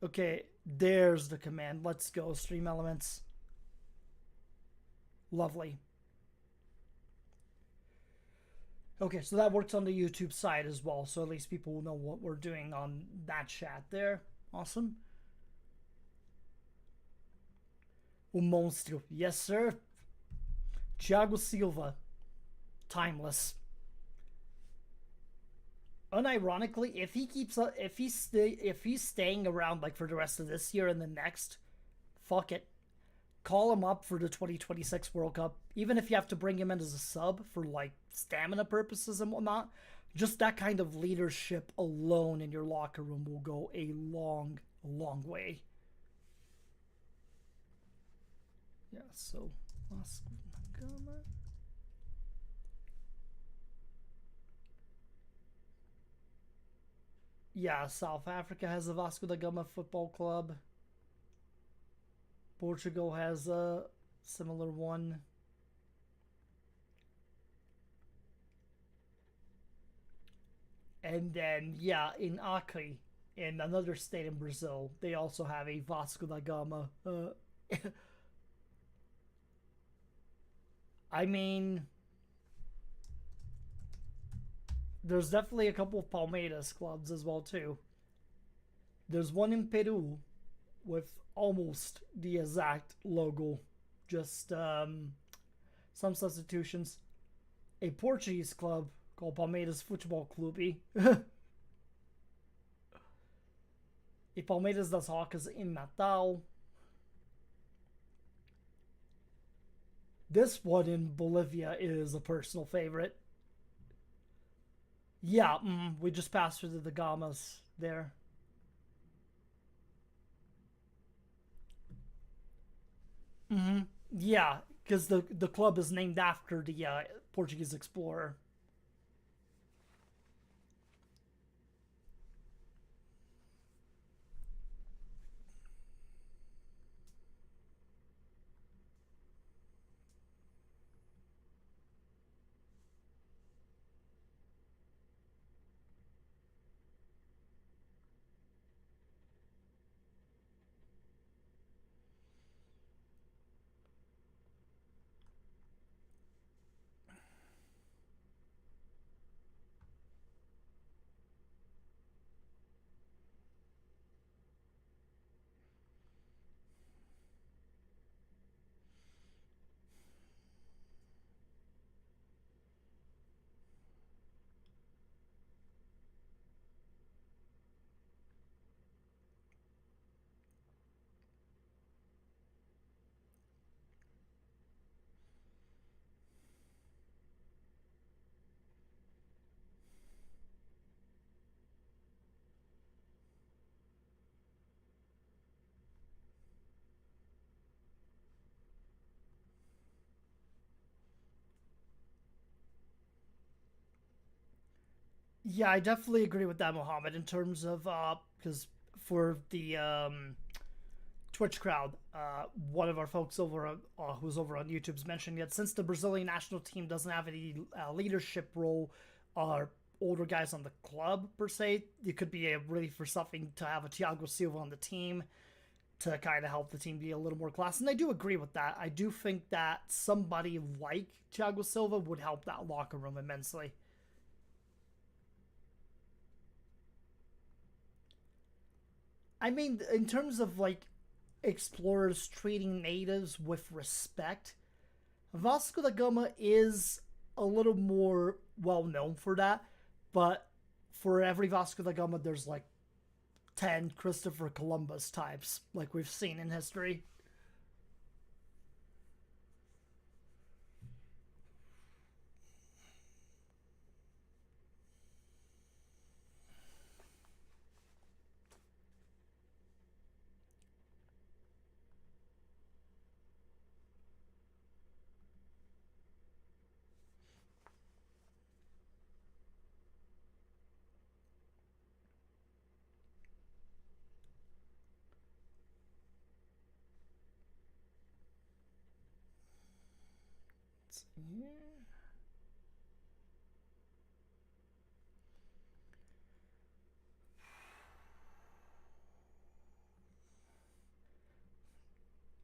Okay, there's the command. Let's go, Stream Elements. Lovely. Okay, so that works on the YouTube side as well, so at least people will know what we're doing on that chat there. Awesome. O Monstro. Yes, sir. Thiago Silva. Timeless. Unironically, if he keeps up, if he's staying around like for the rest of this year and the next, fuck it. Call him up for the 2026 World Cup, even if you have to bring him in as a sub for like stamina purposes and whatnot. Just that kind of leadership alone in your locker room will go a long, long way. Yeah, so yeah, South Africa has the Vasco da Gama Football Club. Portugal has a similar one. And then, yeah, in Acre, in another state in Brazil, they also have a Vasco da Gama. I mean, there's definitely a couple of Palmeiras clubs as well, too. There's one in Peru with almost the exact logo, just some substitutions. A Portuguese club called Palmeiras Futebol Clube. E Palmeiras das Rocas in Natal. This one in Bolivia is a personal favorite. Yeah, we just passed through the Gamas there. Yeah, because the club is named after the Portuguese explorer. Yeah, I definitely agree with that, Mohammed, in terms of because for the Twitch crowd, one of our folks over who's over on YouTube's mentioned that since the Brazilian national team doesn't have any leadership role or older guys on the club per se, it could be really for something to have a Thiago Silva on the team to kind of help the team be a little more class. And I do agree with that. I do think that somebody like Thiago Silva would help that locker room immensely. I mean, in terms of like explorers treating natives with respect, Vasco da Gama is a little more well known for that, but for every Vasco da Gama, there's like 10 Christopher Columbus types, like we've seen in history. Yeah.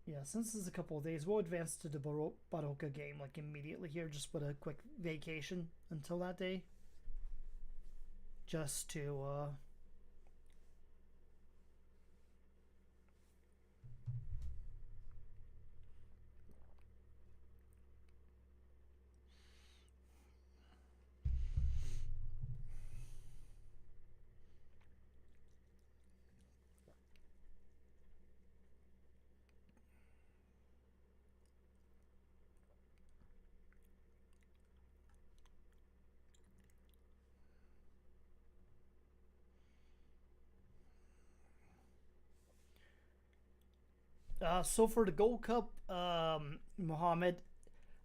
Yeah, since it's a couple of days, we'll advance to the Baroka game like immediately here, just with a quick vacation until that day. Just to so for the Gold Cup, Mohammed,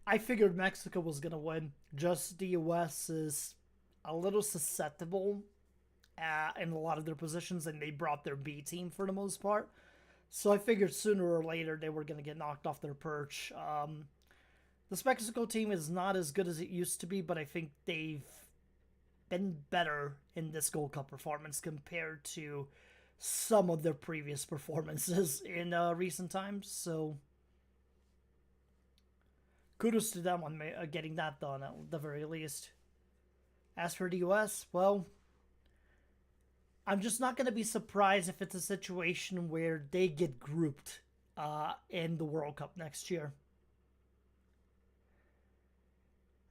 I figured Mexico was gonna win. Just the US is a little susceptible in a lot of their positions, and they brought their B team for the most part. So I figured sooner or later they were gonna get knocked off their perch. This Mexico team is not as good as it used to be, but I think they've been better in this Gold Cup performance compared to some of their previous performances in recent times. So kudos to them on getting that done at the very least. As for the US, well, I'm just not going to be surprised if it's a situation where they get grouped in the World Cup next year.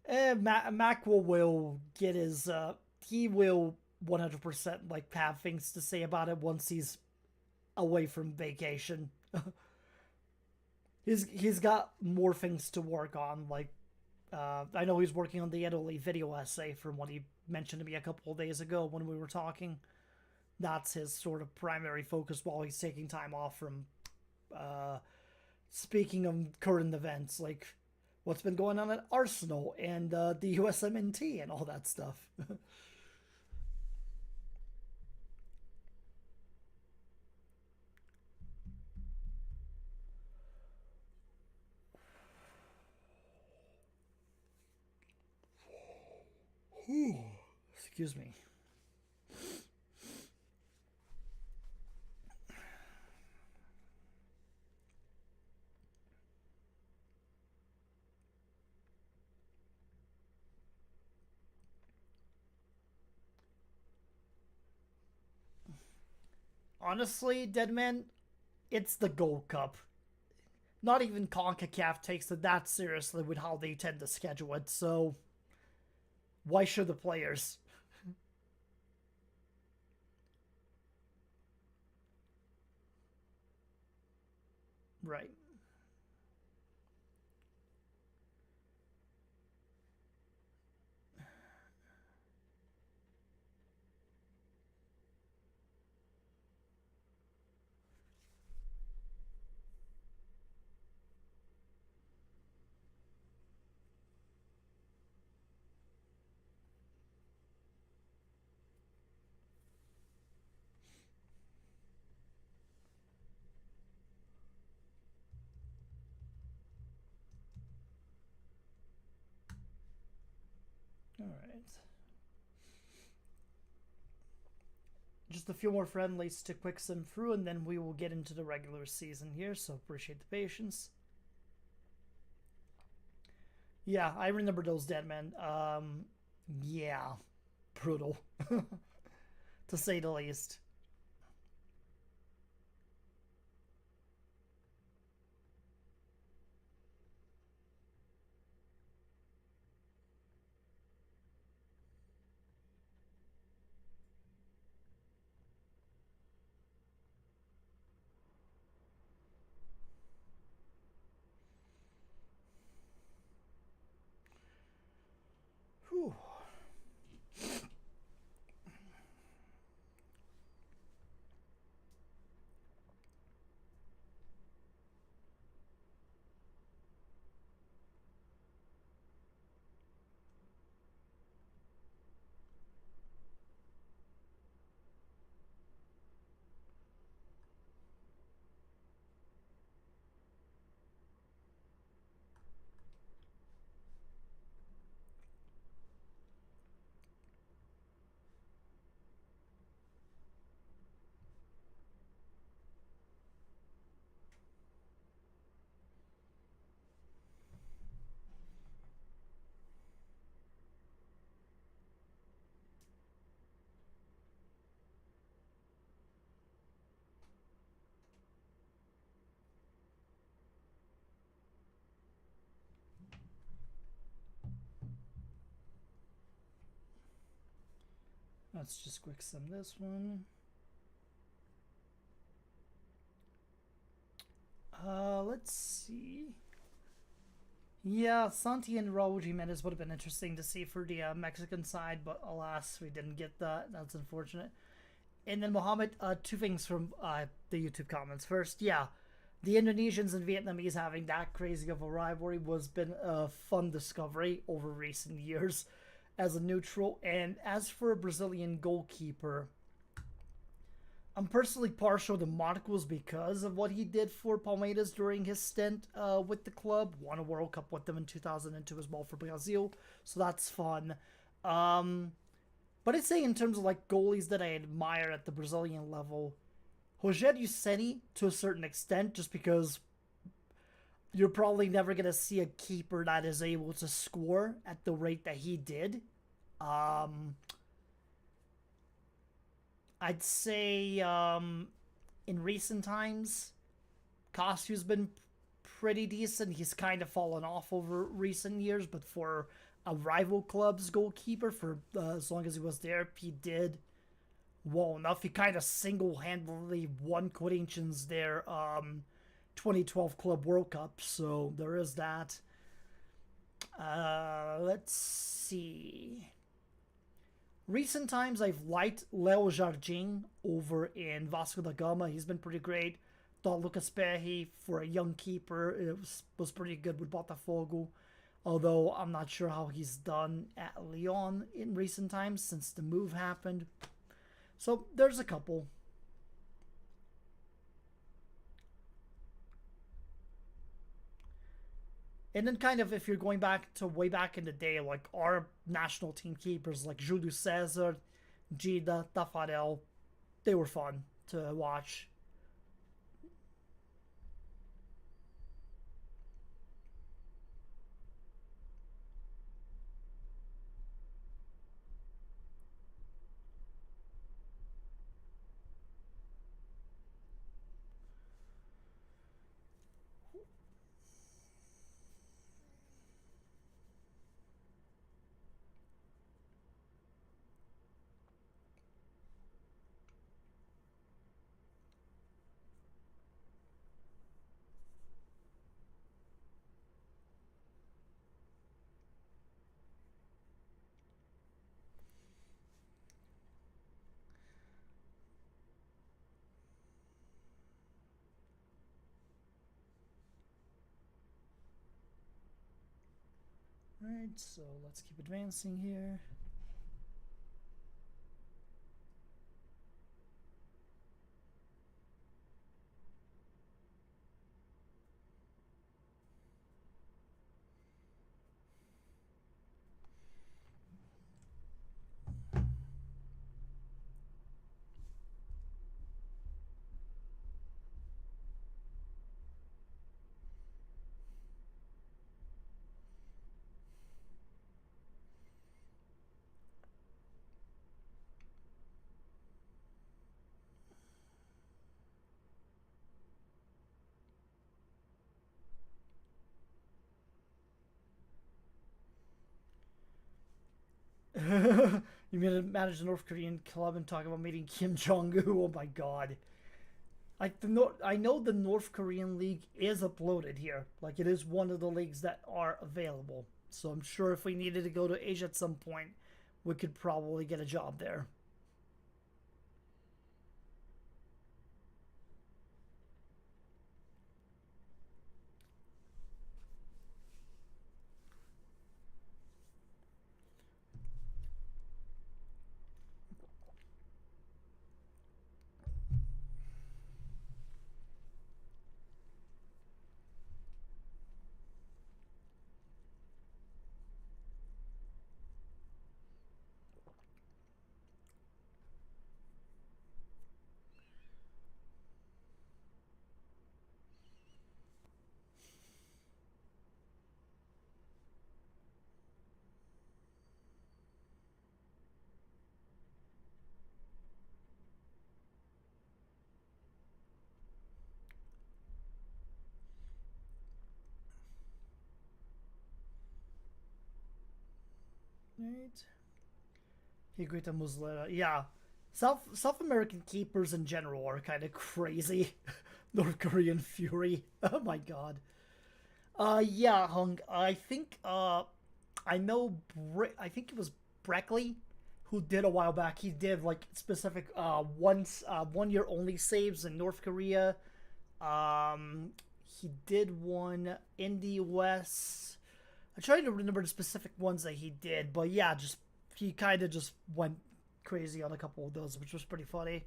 Mac will get his. He will 100% like have things to say about it once he's away from vacation. he's got more things to work on. Like I know he's working on the Italy video essay from what he mentioned to me a couple of days ago when we were talking. That's his sort of primary focus while he's taking time off from speaking of current events, like what's been going on at Arsenal and the USMNT and all that stuff. Excuse me. Honestly, Deadman, it's the Gold Cup. Not even CONCACAF takes it that seriously with how they tend to schedule it, so why should the players? Right. just a few more friendlies to quick sim through, and then we will get into the regular season here, so appreciate the patience. Yeah, I remember those dead men. Yeah, brutal, to say the least. Whew. Let's just quick sim this one. Let's see. Yeah, Santi and Raul Jimenez would have been interesting to see for the Mexican side, but alas, we didn't get that. That's unfortunate. And then Mohammed, two things from the YouTube comments. First, yeah, the Indonesians and Vietnamese having that crazy of a rivalry was been a fun discovery over recent years as a neutral. And as for a Brazilian goalkeeper, I'm personally partial to Marcos because of what he did for Palmeiras during his stint with the club. Won a World Cup with them in 2002 as well for Brazil, so that's fun. But I'd say in terms of like goalies that I admire at the Brazilian level, Rogério Ceni to a certain extent, just because you're probably never going to see a keeper that is able to score at the rate that he did. I'd say in recent times, Kostyu's been pretty decent. He's kind of fallen off over recent years, but for a rival club's goalkeeper, for as long as he was there, he did well enough. He kind of single-handedly won Corinthians their 2012 Club World Cup, so there is that. Let's see. Recent times, I've liked Leo Jardim over in Vasco da Gama. He's been pretty great. Thought Lucas Perry, for a young keeper, it was pretty good with Botafogo. Although I'm not sure how he's done at Lyon in recent times since the move happened. So there's a couple. And then kind of if you're going back to way back in the day, like our national team keepers like Júlio César, Gida, Tafarel, they were fun to watch. Right, so let's keep advancing here. You mean to manage a North Korean club and talk about meeting Kim Jong Un? Oh my god! Like I know the North Korean league is uploaded here. Like it is one of the leagues that are available. So I'm sure if we needed to go to Asia at some point, we could probably get a job there. Right. Higuita Muslera. Yeah. South American keepers in general are kind of crazy. North Korean fury. Oh my god. Yeah, Hung. I think I know I think it was Breckley who did a while back. He did like specific 1 year only saves in North Korea. He did one in the US. I'm trying to remember the specific ones that he did, but yeah, just he kind of just went crazy on a couple of those, which was pretty funny.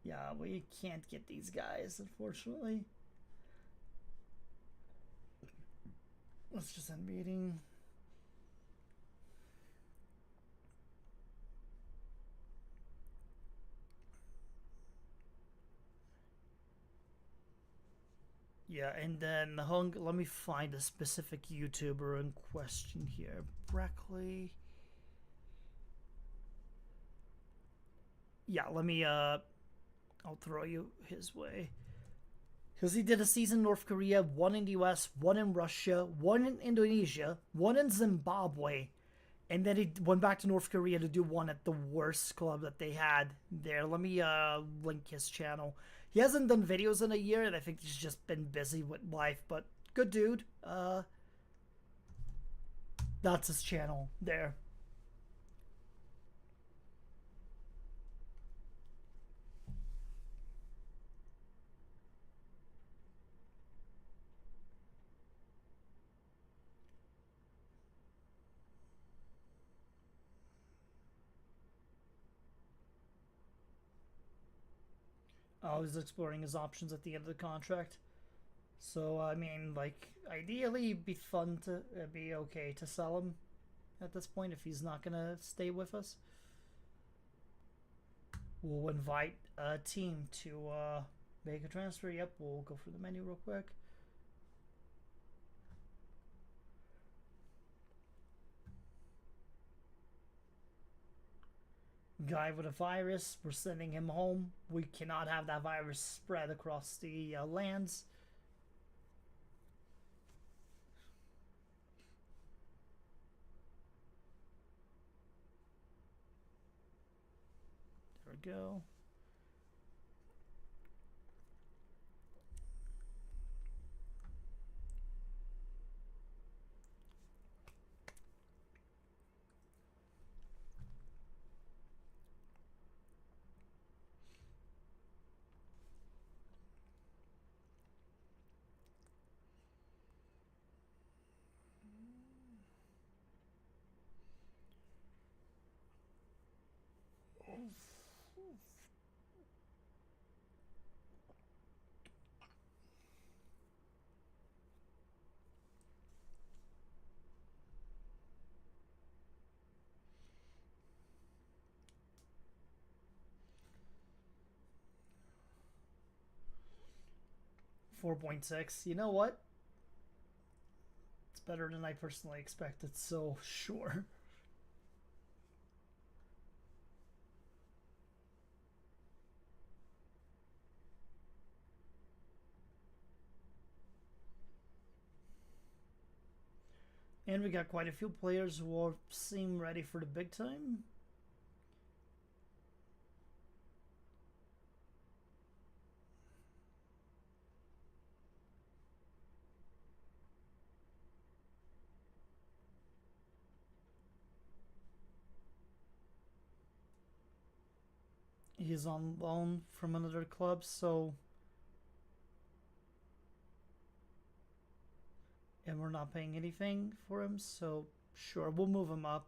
Yeah, we can't get these guys, unfortunately. Let's just end meeting. Yeah, and then Hung, let me find a specific YouTuber in question here. Brackley. Yeah, let me I'll throw you his way. Because he did a season in North Korea, one in the US, one in Russia, one in Indonesia, one in Zimbabwe, and then he went back to North Korea to do one at the worst club that they had there. Let me link his channel. He hasn't done videos in a year, and I think he's just been busy with life, but good dude. That's his channel there. Oh, he's exploring his options at the end of the contract. So, I mean, like, ideally, it'd be fun to be okay to sell him at this point if he's not gonna stay with us. We'll invite a team to make a transfer. Yep, we'll go through the menu real quick. Guy with a virus, we're sending him home. We cannot have that virus spread across the lands. There we go. $4.6. You know what? It's better than I personally expected, so sure. And we got quite a few players who are, seem ready for the big time. He's on loan from another club, so... And we're not paying anything for him, so sure, we'll move him up.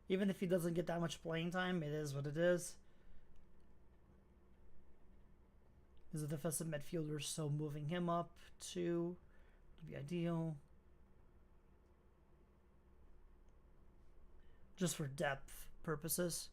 Even if he doesn't get that much playing time, it is what it is. He's a defensive midfielder, so moving him up to would be ideal. Just for depth purposes.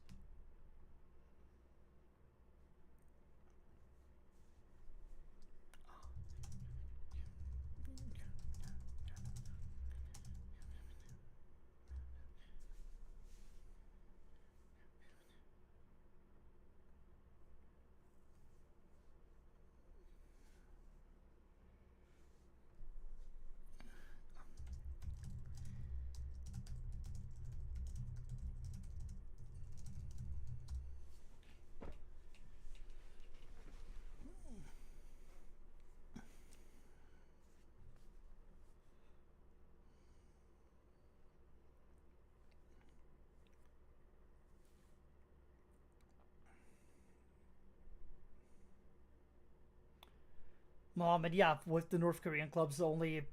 Mohammed, yeah, with the North Korean clubs, only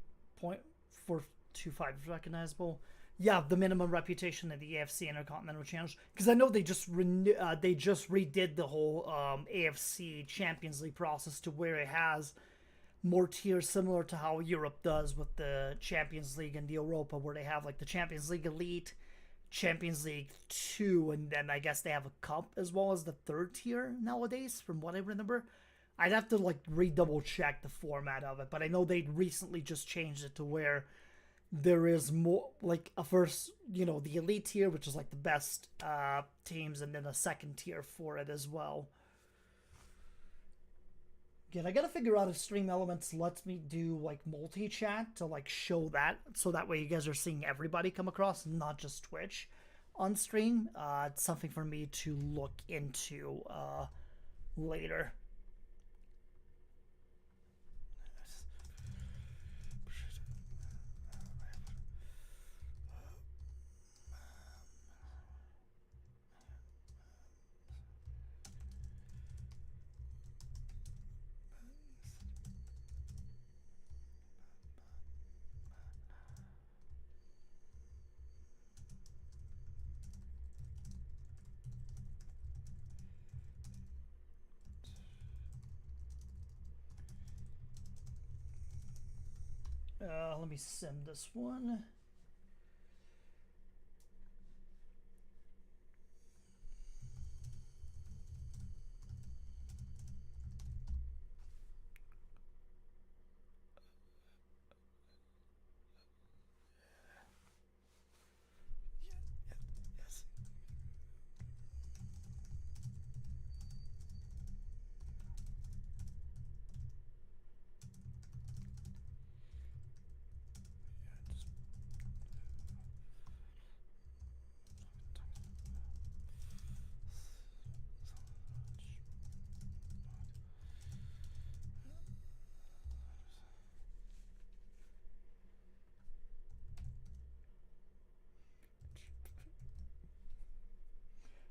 0.425 is recognizable. Yeah, the minimum reputation in the AFC Intercontinental Challenge, because I know they just redid the whole AFC Champions League process to where it has more tiers, similar to how Europe does with the Champions League and the Europa, where they have like the Champions League Elite, Champions League 2, and then I guess they have a cup as well as the third tier nowadays, from what I remember. I'd have to like redouble check the format of it, but I know they recently just changed it to where there is more like a first, the elite tier, which is like the best teams, and then a second tier for it as well. Again, I gotta figure out if Stream Elements lets me do like multi-chat to like show that, so that way you guys are seeing everybody come across, not just Twitch on stream. It's something for me to look into later. Let me send this one.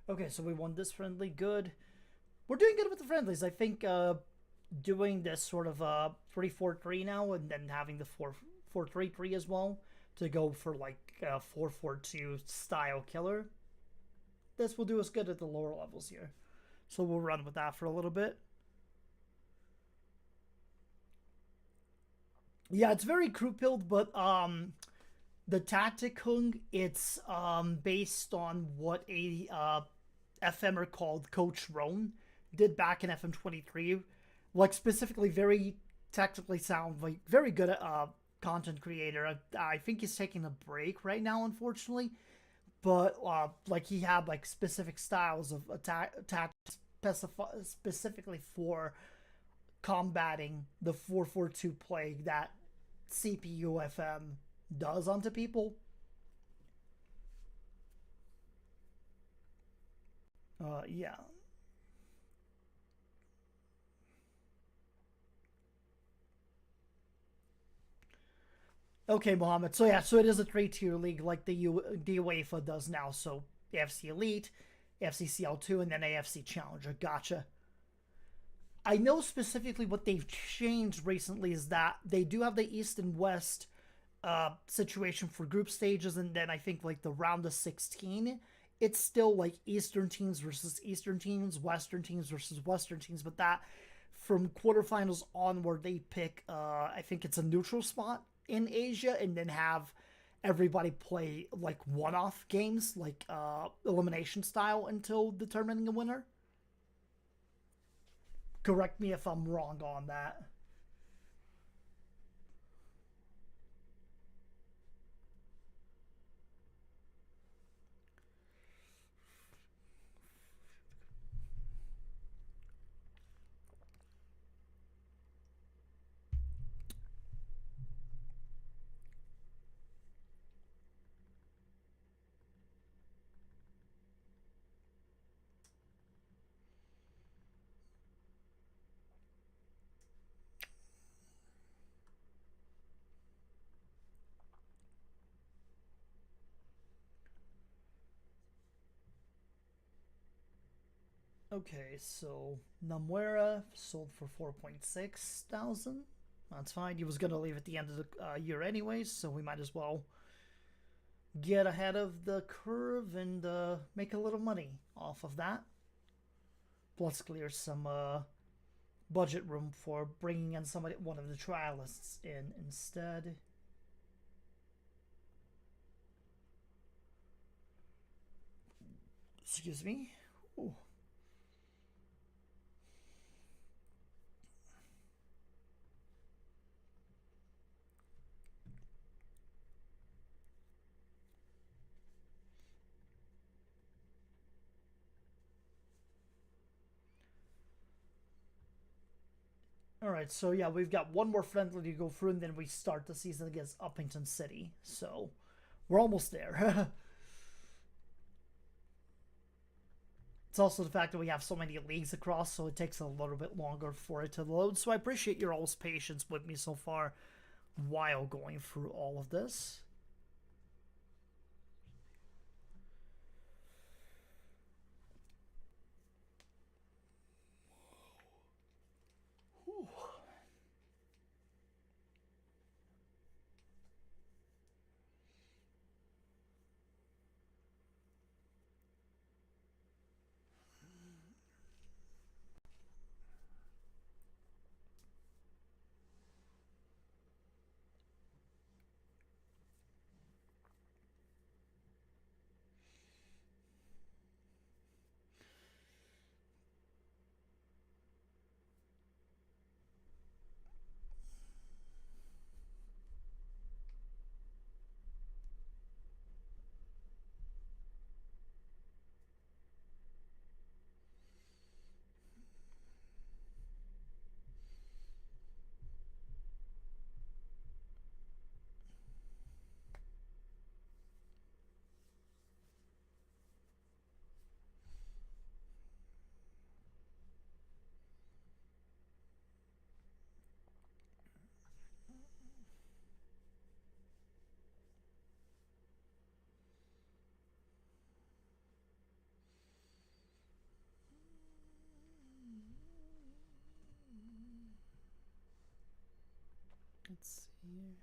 Okay, so we won this friendly. Good. We're doing good with the friendlies. I think doing this sort of 3-4-3 now, and then having the 4-4-3-3 as well to go for like 4-4-2 style killer. This will do us good at the lower levels here. So we'll run with that for a little bit. Yeah, it's very crew pilled, but the tactic hung, it's based on what a FMer called Coach Roan did back in FM23, like specifically very technically sound, like very good content creator. I think he's taking a break right now, unfortunately, but like he had like specific styles of attack specifically for combating the 4-4-2 plague that CPU FM does onto people. Yeah. Okay, Mohammed. So yeah, so it is a three-tier league like the UEFA does now. So AFC Elite, AFC CL2, and then AFC Challenger. Gotcha. I know specifically what they've changed recently is that they do have the East and West situation for group stages, and then I think like the round of 16, it's still like Eastern teams versus Eastern teams, Western teams versus Western teams, but that from quarterfinals onward, they pick, I think it's a neutral spot in Asia, and then have everybody play like one off games, like elimination style, until determining a winner. Correct me if I'm wrong on that. Okay, so Namuera sold for 4.6 thousand. That's fine. He was gonna leave at the end of the year anyways, so we might as well get ahead of the curve and make a little money off of that. Plus, clear some budget room for bringing in somebody, one of the trialists, in instead. Excuse me. Ooh. All right, so yeah, we've got one more friendly to go through, and then we start the season against Uppington City. So we're almost there. It's also the fact that we have so many leagues across, so it takes a little bit longer for it to load. So I appreciate your all's patience with me so far while going through all of this. Whew. Let's see.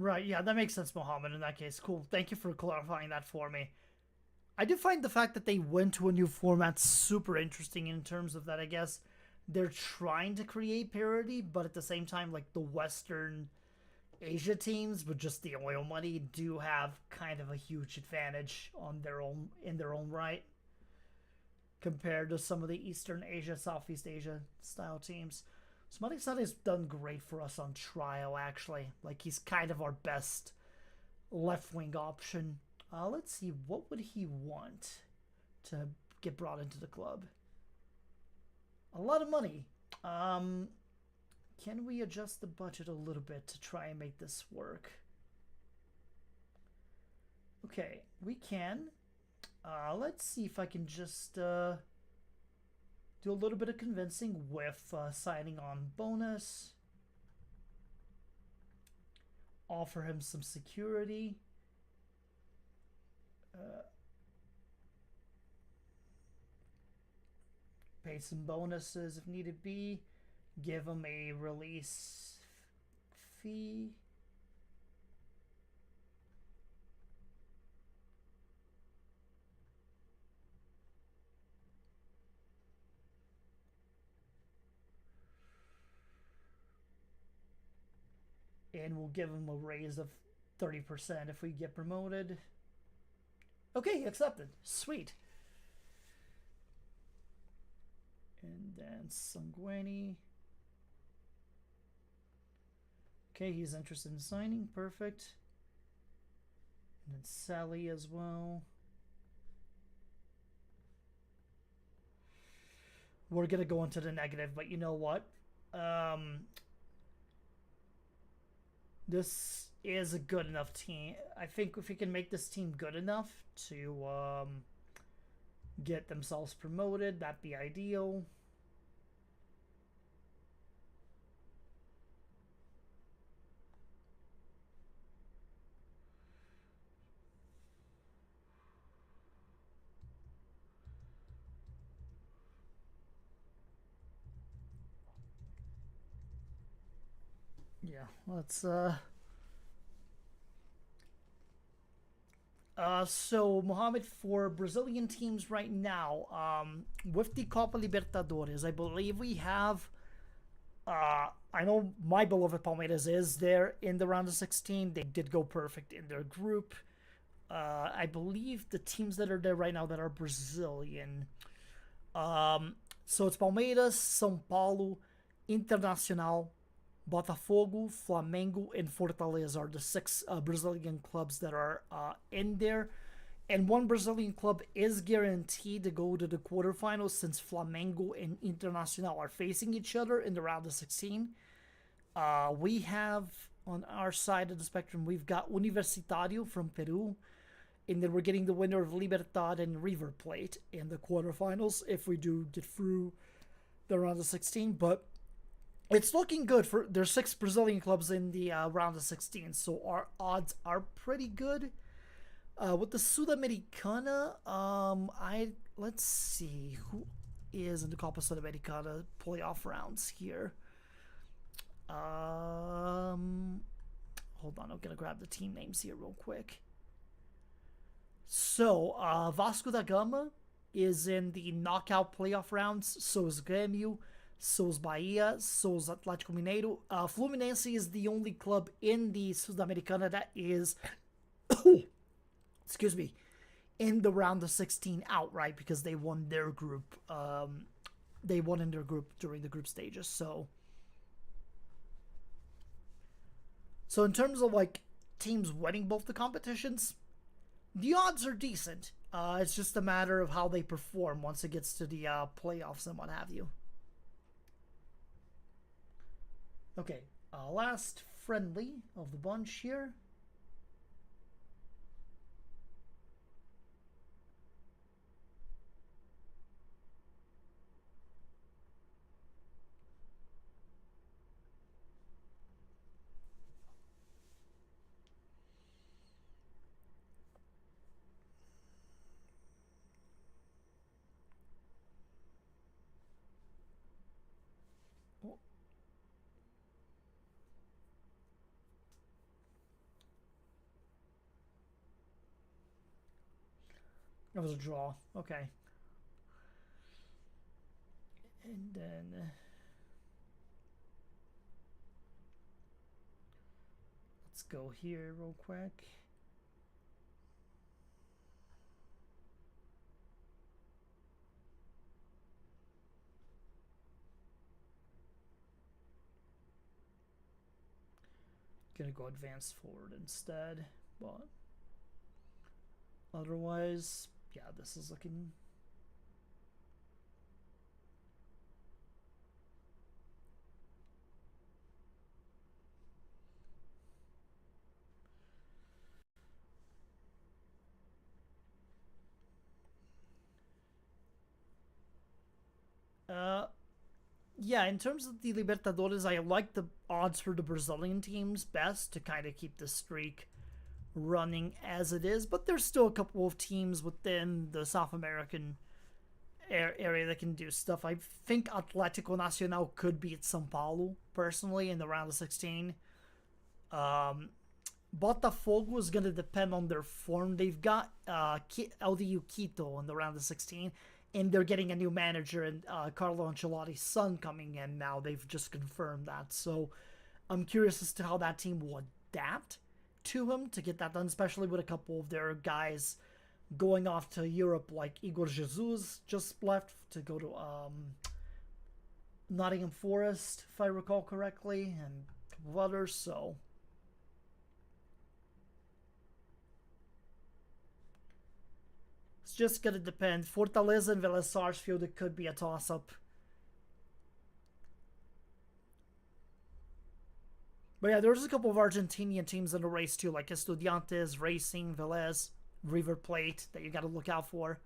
Right, yeah, that makes sense, Mohammed, in that case. Cool. Thank you for clarifying that for me. I do find the fact that they went to a new format super interesting in terms of that, I guess. They're trying to create parity, but at the same time, like the Western Asia teams with just the oil money do have kind of a huge advantage on their own in their own right compared to some of the Eastern Asia, Southeast Asia style teams. So Matic has done great for us on trial, actually. Like, he's kind of our best left wing option. Let's see, what would he want to get brought into the club? A lot of money. Can we adjust the budget a little bit to try and make this work? Okay, we can. Let's see if I can just do a little bit of convincing with signing on bonus. Offer him some security. Pay some bonuses if needed be. Give him a release fee. And we'll give him a raise of 30% if we get promoted. Okay, accepted. Sweet. And then Sanguini. Okay, he's interested in signing. Perfect. And then Sally as well. We're going to go into the negative, but you know what? This is a good enough team. I think if we can make this team good enough to get themselves promoted, that'd be ideal. Yeah, let's so Mohammed, for Brazilian teams right now, with the Copa Libertadores, I believe we have I know my beloved Palmeiras is there in the round of 16. They did go perfect in their group. I believe the teams that are there right now that are Brazilian. So it's Palmeiras, São Paulo, Internacional, Botafogo, Flamengo, and Fortaleza are the 6 Brazilian clubs that are in there. And one Brazilian club is guaranteed to go to the quarterfinals since Flamengo and Internacional are facing each other in the round of 16. We have, on our side of the spectrum, we've got Universitario from Peru. And then we're getting the winner of Libertad and River Plate in the quarterfinals if we do get through the round of 16. But it's looking good. There's 6 Brazilian clubs in the round of 16, so our odds are pretty good. With the Sudamericana, let's see who is in the Copa Sudamericana playoff rounds here. Hold on, I'm gonna grab the team names here real quick. So Vasco da Gama is in the knockout playoff rounds. So is Grêmio. So is Bahia, so is Atlético Mineiro. Fluminense is the only club in the Sudamericana that is, excuse me, in the round of 16 outright because they won their group. They won in their group during the group stages. So in terms of like teams winning both the competitions, the odds are decent. It's just a matter of how they perform once it gets to the playoffs and what have you. Okay, last friendly of the bunch here. It was a draw. Okay. And then let's go here real quick. Gonna go advance forward instead, but otherwise, yeah, this is looking. Yeah, in terms of the Libertadores, I like the odds for the Brazilian teams best to kind of keep the streak running as it is, but there's still a couple of teams within the South American area that can do stuff. I think Atlético Nacional could beat São Paulo, personally, in the round of 16. Botafogo is going to depend on their form. They've got LDU Quito in the round of 16, and they're getting a new manager, and Carlo Ancelotti's son coming in now. They've just confirmed that. So I'm curious as to how that team will adapt to him to get that done, especially with a couple of their guys going off to Europe, like Igor Jesus just left to go to Nottingham Forest, if I recall correctly, and a couple of others. So it's just gonna depend. Fortaleza and Vélez Sarsfield, it could be a toss-up. But yeah, there's a couple of Argentinian teams in the race too, like Estudiantes, Racing, Vélez, River Plate, that you got to look out for.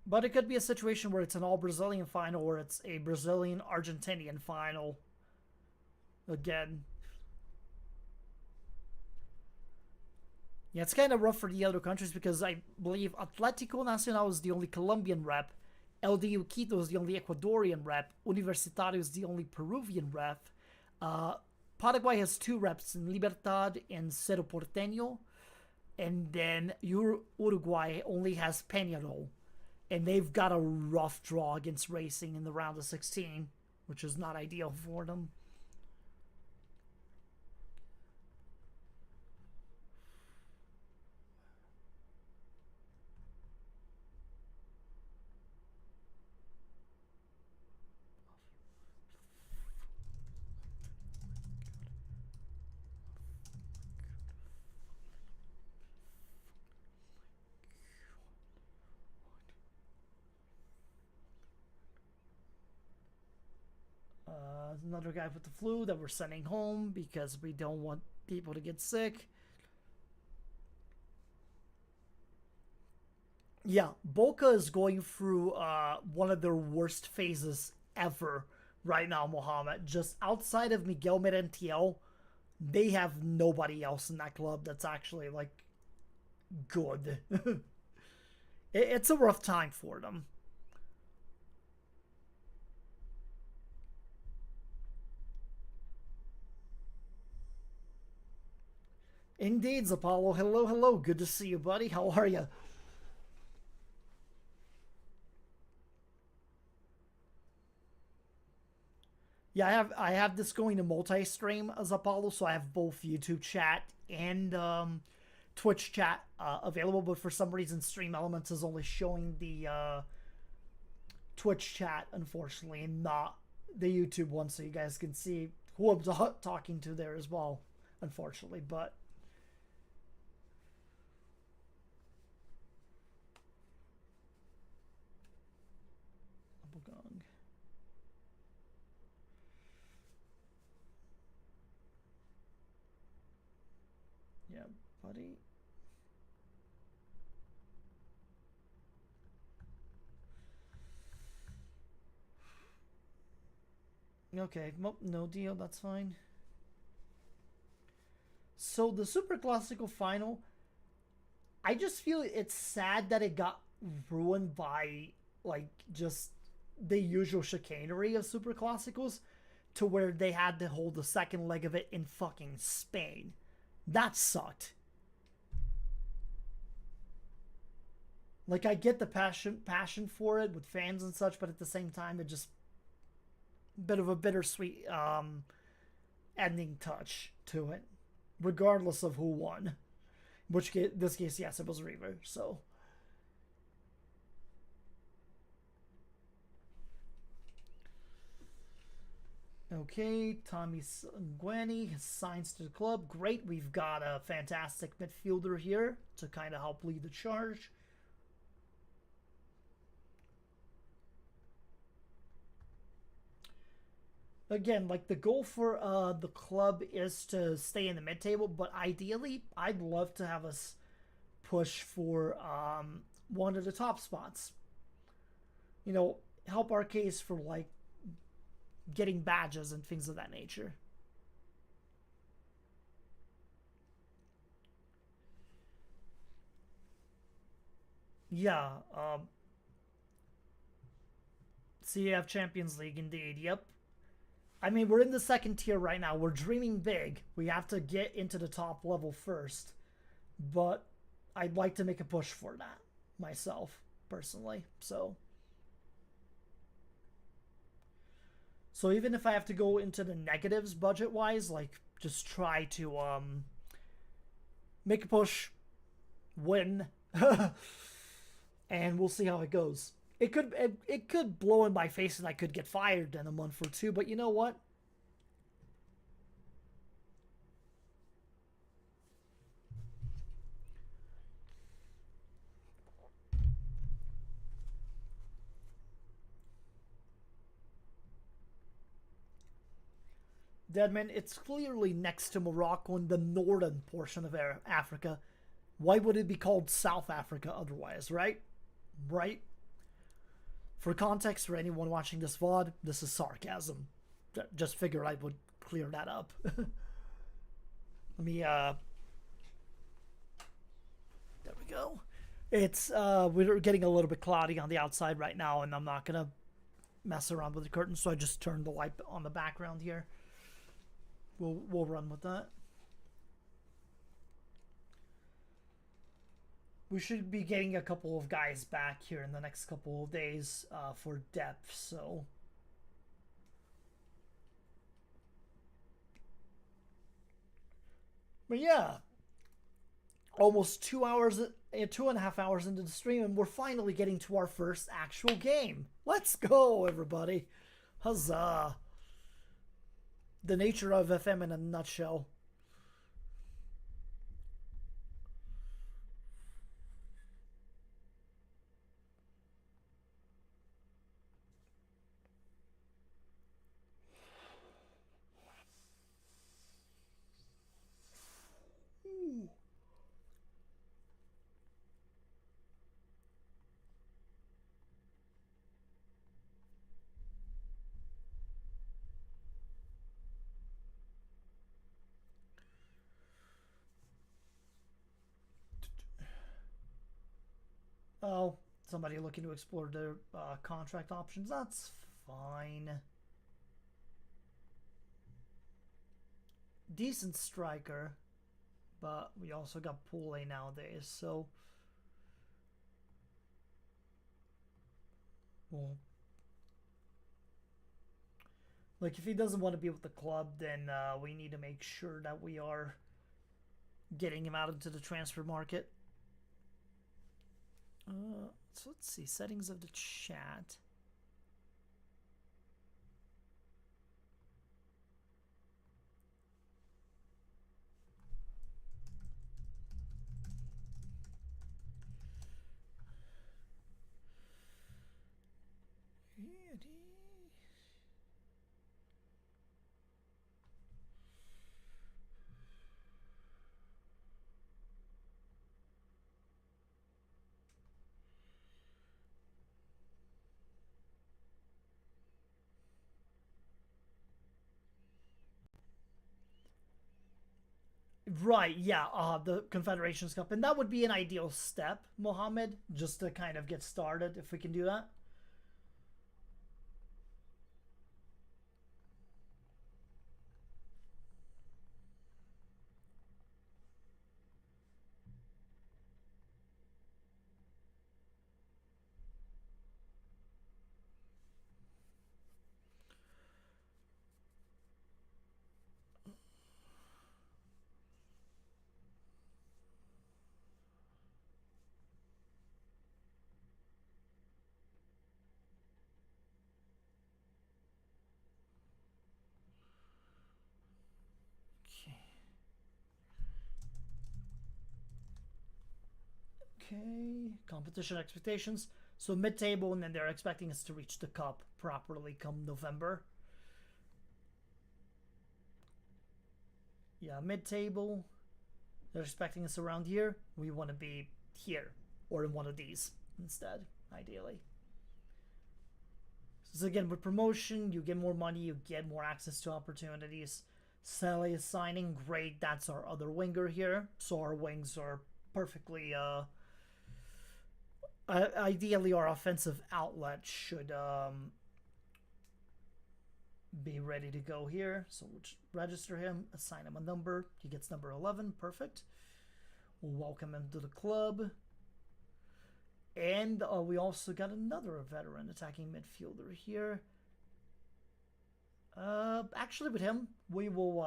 But it could be a situation where it's an all-Brazilian final or it's a Brazilian-Argentinian final. Again. Yeah, it's kind of rough for the other countries because I believe Atlético Nacional is the only Colombian rep, LDU Quito is the only Ecuadorian rep, Universitario is the only Peruvian rep. Paraguay has 2 reps in Libertad and Cerro Porteño, and then Uruguay only has Peñarol, and they've got a rough draw against Racing in the round of 16, which is not ideal for them. Another guy with the flu that we're sending home because we don't want people to get sick. Yeah, Boca is going through one of their worst phases ever right now, Mohammed. Just outside of Miguel Merentiel, they have nobody else in that club that's actually, like, good. It's a rough time for them. Indeed, Zapalo. Hello, hello. Good to see you, buddy. How are you? Yeah, I have this going to multi-stream as Apollo, so I have both YouTube chat and Twitch chat available. But for some reason, Stream Elements is only showing the Twitch chat, unfortunately, and not the YouTube one, so you guys can see who I'm talking to there as well, unfortunately. But Gong. Yeah, buddy. Okay, no deal, that's fine. So the Super Classical final, I just feel it's sad that it got ruined by, like, just the usual chicanery of Super Classicals. to where they had to hold the second leg of it in fucking Spain. That sucked. Like, I get the passion for it with fans and such, but at the same time, it just bit of a bittersweet ending touch to it, regardless of who won. Which this case, yes, it was River. So. Okay, Tommy Nguyen signs to the club. Great, we've got a fantastic midfielder here to kind of help lead the charge. Again, like, the goal for the club is to stay in the mid-table, but ideally, I'd love to have us push for one of the top spots. You know, help our case for, like, getting badges and things of that nature. Yeah. CAF Champions League, indeed. Yep. I mean, we're in the second tier right now. We're dreaming big. We have to get into the top level first. But I'd like to make a push for that myself, personally. So even if I have to go into the negatives budget-wise, like, just try to make a push, win, and we'll see how it goes. It could blow in my face and I could get fired in a month or two, but you know what? Deadman, it's clearly next to Morocco in the northern portion of Africa. Why would it be called South Africa otherwise, right? Right? For context, for anyone watching this VOD, this is sarcasm. Just figured I would clear that up. Let me, there we go. It's, we're getting a little bit cloudy on the outside right now, and I'm not gonna mess around with the curtains, so I just turned the light on the background here. We'll run with that. We should be getting a couple of guys back here in the next couple of days for depth, so. But yeah, almost 2 hours, 2.5 hours into the stream, and we're finally getting to our first actual game. Let's go, everybody. Huzzah. The nature of FM in a nutshell. Oh, somebody looking to explore their contract options. That's fine. Decent striker, but we also got Pule nowadays, so. Well, like, if he doesn't want to be with the club, then we need to make sure that we are getting him out into the transfer market. So let's see, settings of the chat. Right, yeah, the Confederations Cup. And that would be an ideal step, Mohammed, just to kind of get started, if we can do that. Okay, competition expectations. So mid-table, and then they're expecting us to reach the cup properly come November. Yeah, mid-table. They're expecting us around here. We want to be here or in one of these instead, ideally. So again, with promotion, you get more money, you get more access to opportunities. Sally is signing, great. That's our other winger here. So our wings are perfectly. Ideally, our offensive outlet should be ready to go here. So we'll just register him, assign him a number. He gets number 11. Perfect. We'll welcome him to the club. And we also got another veteran attacking midfielder here. Actually, with him, we will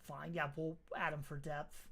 fine. Yeah, we'll add him for depth.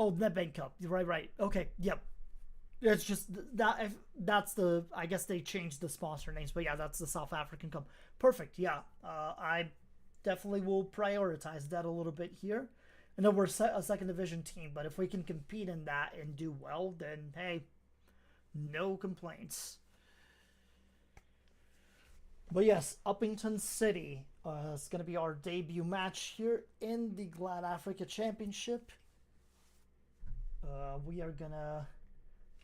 Oh, NetBank Cup. Right. Okay, yep. It's just that that's the. I guess they changed the sponsor names, but yeah, that's the South African Cup. Perfect. Yeah, I definitely will prioritize that a little bit here. I know we're a second division team, but if we can compete in that and do well, then hey, no complaints. But yes, Uppington City is going to be our debut match here in the Glad Africa Championship. We are going to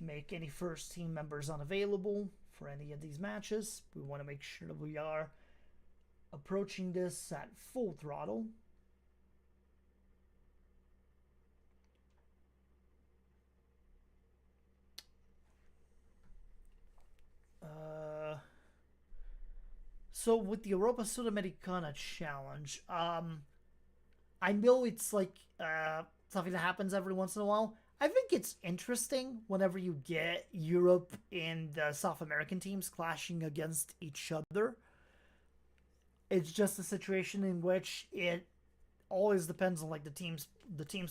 make any first team members unavailable for any of these matches. We want to make sure that we are approaching this at full throttle. So with the Europa Sudamericana challenge, I know it's like something that happens every once in a while. I think it's interesting whenever you get Europe and the South American teams clashing against each other. It's just a situation in which it always depends on like the teams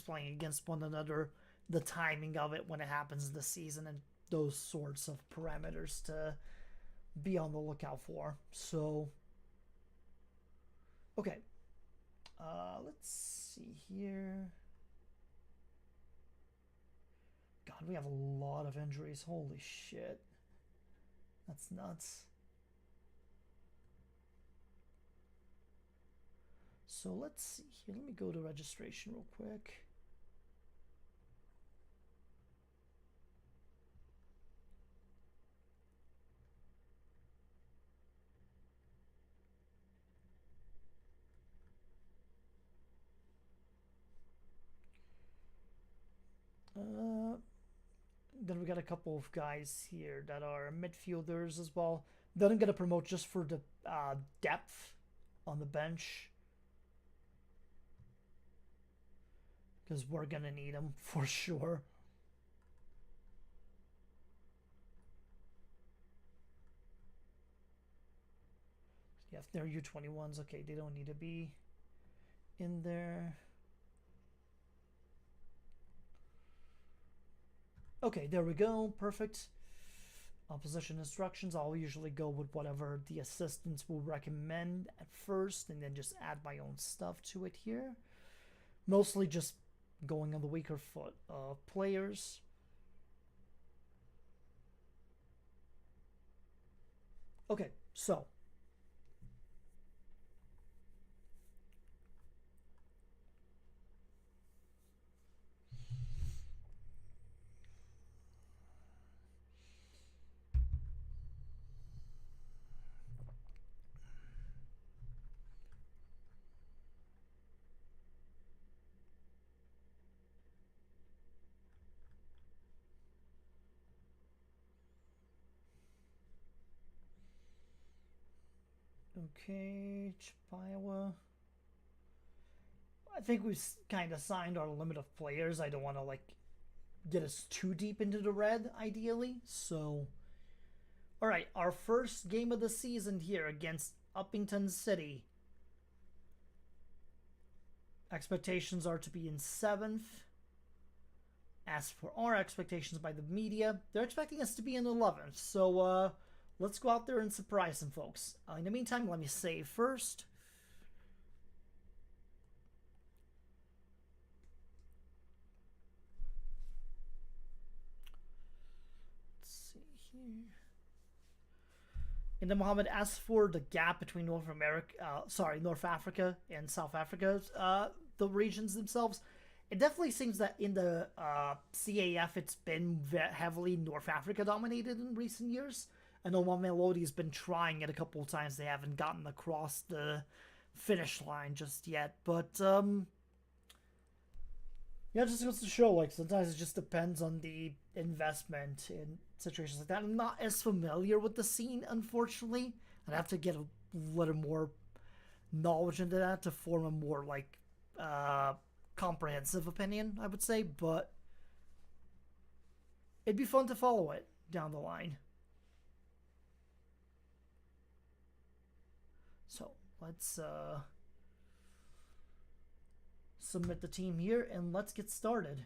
playing against one another, the timing of it when it happens this season, and those sorts of parameters to be on the lookout for. So, okay, let's see here. God, we have a lot of injuries. Holy shit, that's nuts. So let's see here. Let me go to registration real quick. Then we got a couple of guys here that are midfielders as well. Then I'm gonna promote just for the depth on the bench, because we're gonna need them for sure. Yeah, if they're U21s, okay, they don't need to be in there. Okay, there we go. Perfect. Opposition instructions, I'll usually go with whatever the assistants will recommend at first and then just add my own stuff to it here. Mostly just going on the weaker foot of players. Okay, so Okay, Chippewa. I think we've kind of signed our limit of players. I don't want to like get us too deep into the red, ideally. So, all right, our first game of the season here against Uppington City. Expectations are to be in 7th. As for our expectations by the media, they're expecting us to be in 11th. So, let's go out there and surprise some folks. In the meantime, let me save first. And then Mohammed, as for the gap between North Africa and South Africa, the regions themselves, it definitely seems that in the CAF it's been heavily North Africa dominated in recent years. I know Mamelodi's been trying it a couple of times. They haven't gotten across the finish line just yet, but yeah, it just goes to show, like, sometimes it just depends on the investment in situations like that. I'm not as familiar with the scene, unfortunately. I'd have to get a little more knowledge into that to form a more, like, comprehensive opinion, I would say. But it'd be fun to follow it down the line. So, let's, submit the team here and let's get started.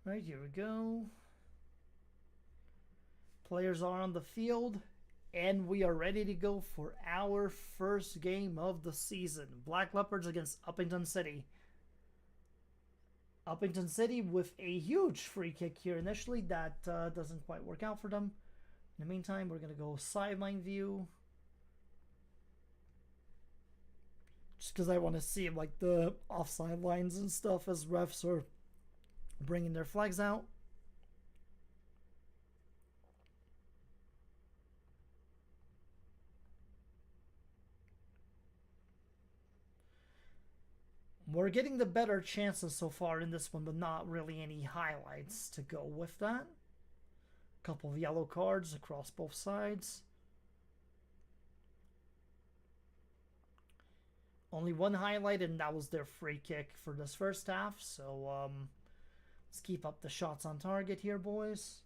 Right, here we go. Players are on the field, and we are ready to go for our first game of the season. Black Leopards against Uppington City. Uppington City with a huge free kick here initially. That doesn't quite work out for them. In the meantime, we're going to go sideline view. Just because I want to see like the offside lines and stuff as refs are bringing their flags out. We're getting the better chances so far in this one, but not really any highlights to go with that. A couple of yellow cards across both sides. Only one highlight, and that was their free kick for this first half. So, let's keep up the shots on target here, boys.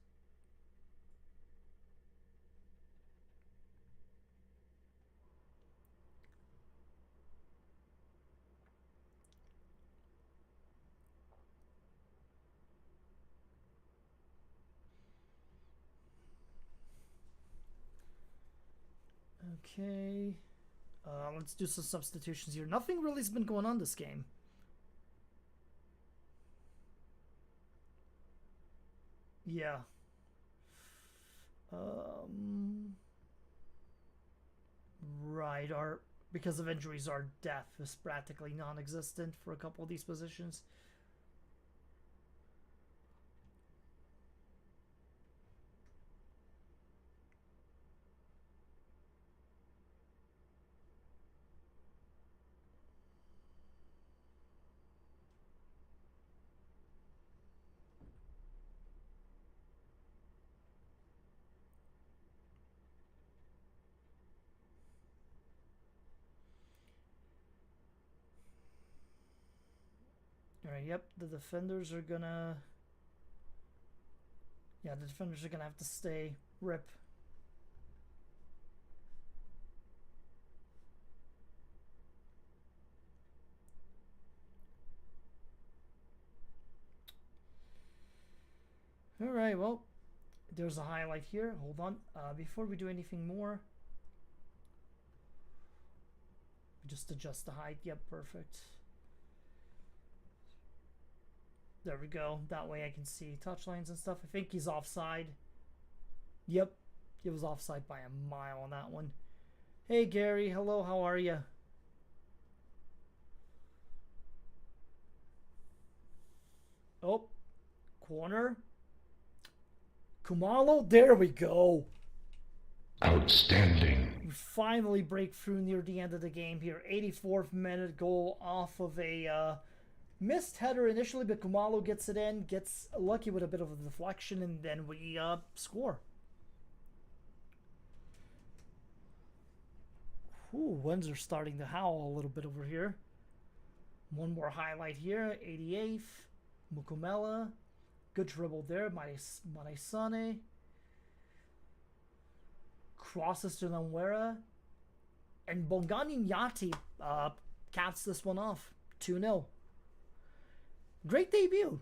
Okay. Let's do some substitutions here. Nothing really has been going on this game. Yeah. Right. Because of injuries, our depth is practically non-existent for a couple of these positions. Alright, yep, the defenders are gonna... Yeah, the defenders are gonna have to stay. Rip. Alright, well, there's a highlight here. Hold on. Before we do anything more, just adjust the height. Yep, perfect. There we go. That way I can see touch lines and stuff. I think he's offside. Yep, he was offside by a mile on that one. Hey Gary, hello, how are you? Oh, corner. Kumalo, there we go. Outstanding. We finally break through near the end of the game here. 84th minute goal off of a missed header initially, but Kumalo gets it in, gets lucky with a bit of a deflection, and then we score. Ooh, winds are starting to howl a little bit over here. One more highlight here. 88th. Mukumela. Good dribble there. Marisane. Crosses to Namwera. And Bongani Nyati caps this one off. 2-0. Great debut.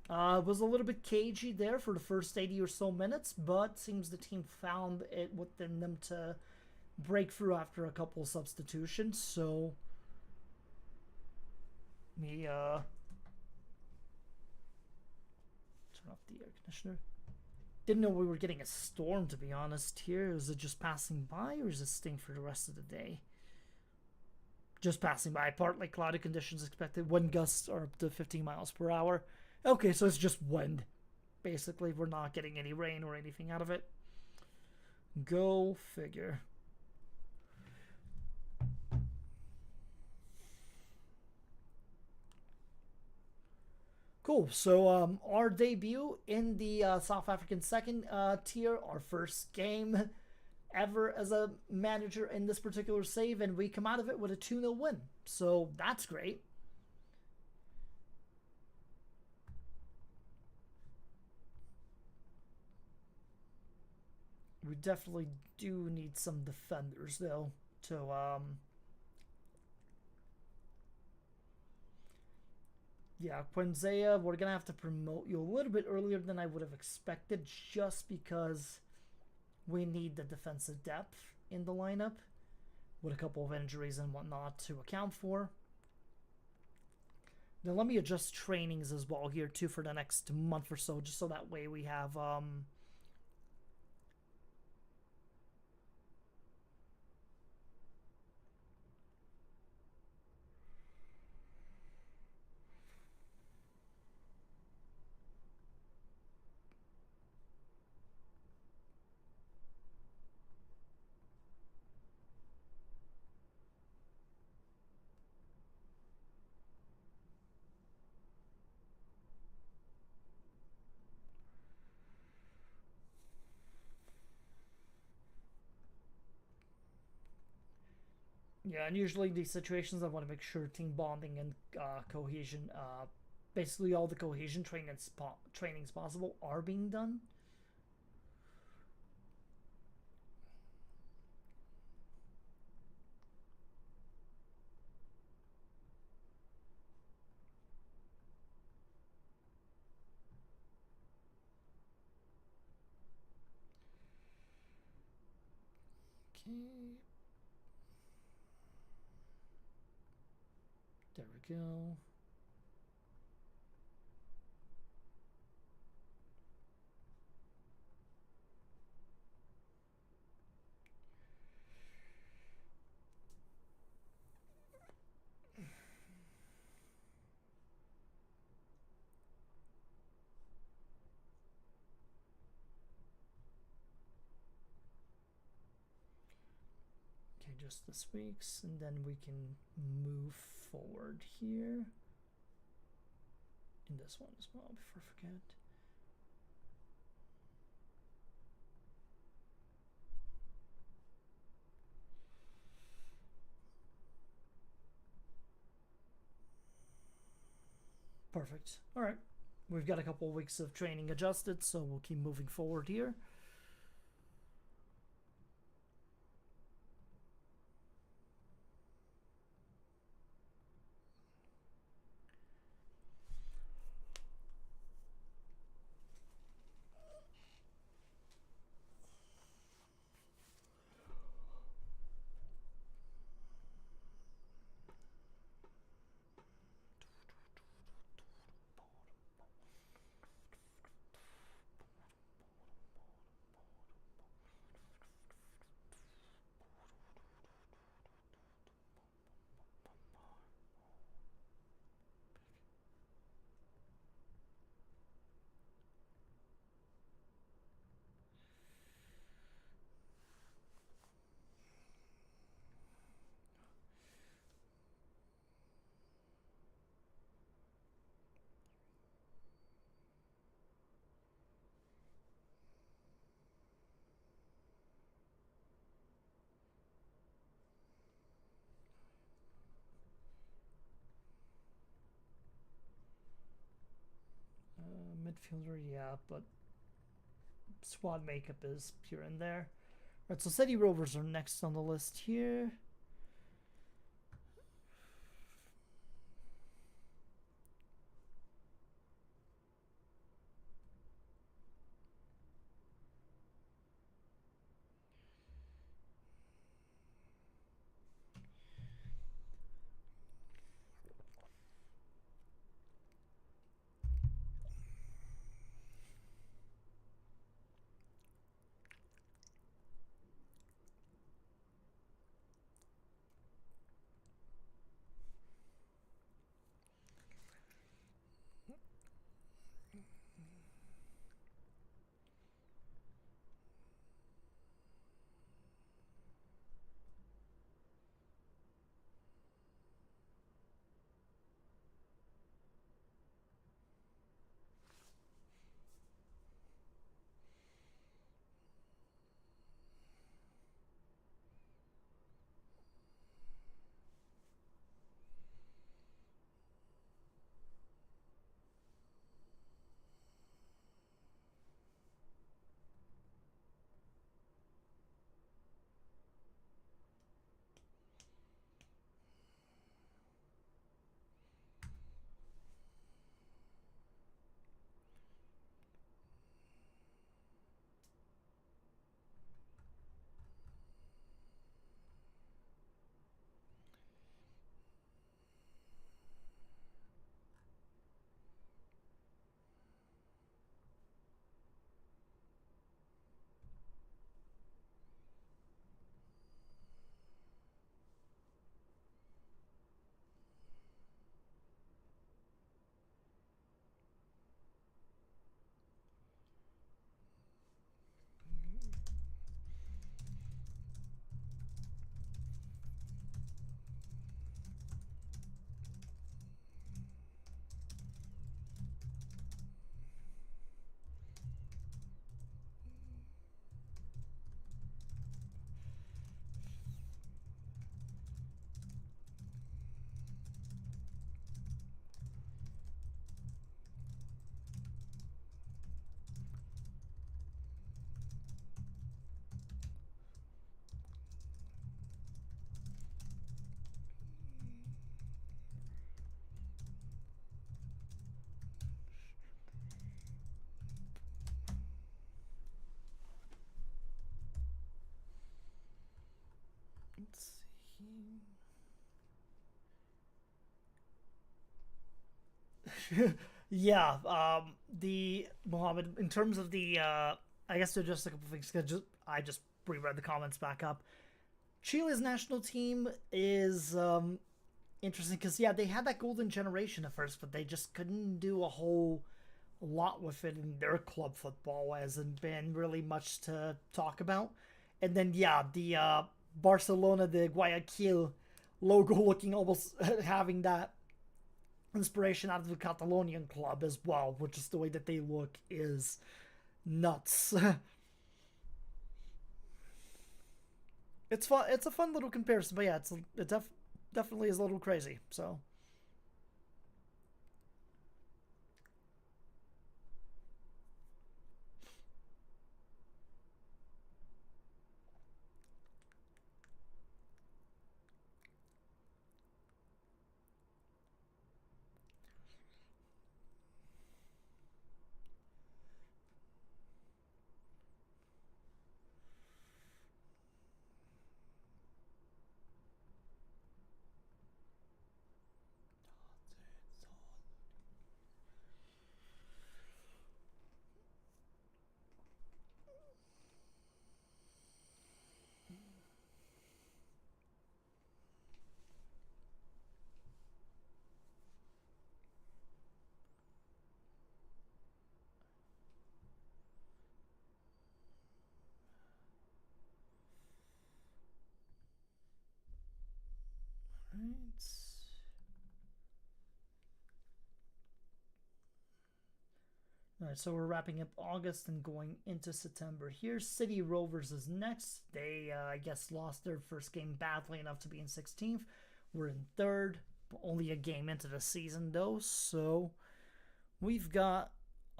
Was a little bit cagey there for the first 80 or so minutes, but seems the team found it within them to break through after a couple of substitutions. So me turn off the air conditioner. Didn't know we were getting a storm, to be honest. Here, is it just passing by, or is it staying for the rest of the day? Just passing by. Partly cloudy conditions expected. Wind gusts are up to 15 miles per hour. Okay, so it's just wind. Basically, we're not getting any rain or anything out of it. Go figure. Cool. So our debut in the South African second tier, our first game ever as a manager in this particular save, and we come out of it with a 2-0 win. So that's great. We definitely do need some defenders, though, to yeah, Quinzea, we're going to have to promote you a little bit earlier than I would have expected, just because we need the defensive depth in the lineup with a couple of injuries and whatnot to account for. Then let me adjust trainings as well here too for the next month or so, just so that way we have yeah, and usually in these situations I want to make sure team bonding and cohesion, basically all the cohesion trainings possible are being done. Okay. There we go. Okay, just this week's, and then we can move forward here in this one as well before I forget. Perfect. All right. We've got a couple of weeks of training adjusted, so we'll keep moving forward here. midfielder, yeah, but squad makeup is here and there. Alright, so City Rovers are next on the list here. Let's see. Yeah, the Mohammed, in terms of the, I guess there's just a couple things. I just reread the comments back up. Chile's national team is interesting because, yeah, they had that golden generation at first, but they just couldn't do a whole lot with it in their club football. Hasn't been really much to talk about. And then, yeah, the Barcelona, the Guayaquil logo looking almost having that inspiration out of the Catalonian club as well, which is the way that they look is nuts. It's fun. It's a fun little comparison, but yeah, it definitely is a little crazy. So. Right. All right, so we're wrapping up August and going into September. Here, City Rovers is next. They, I guess, lost their first game badly enough to be in 16th. We're in third, only a game into the season though. So we've got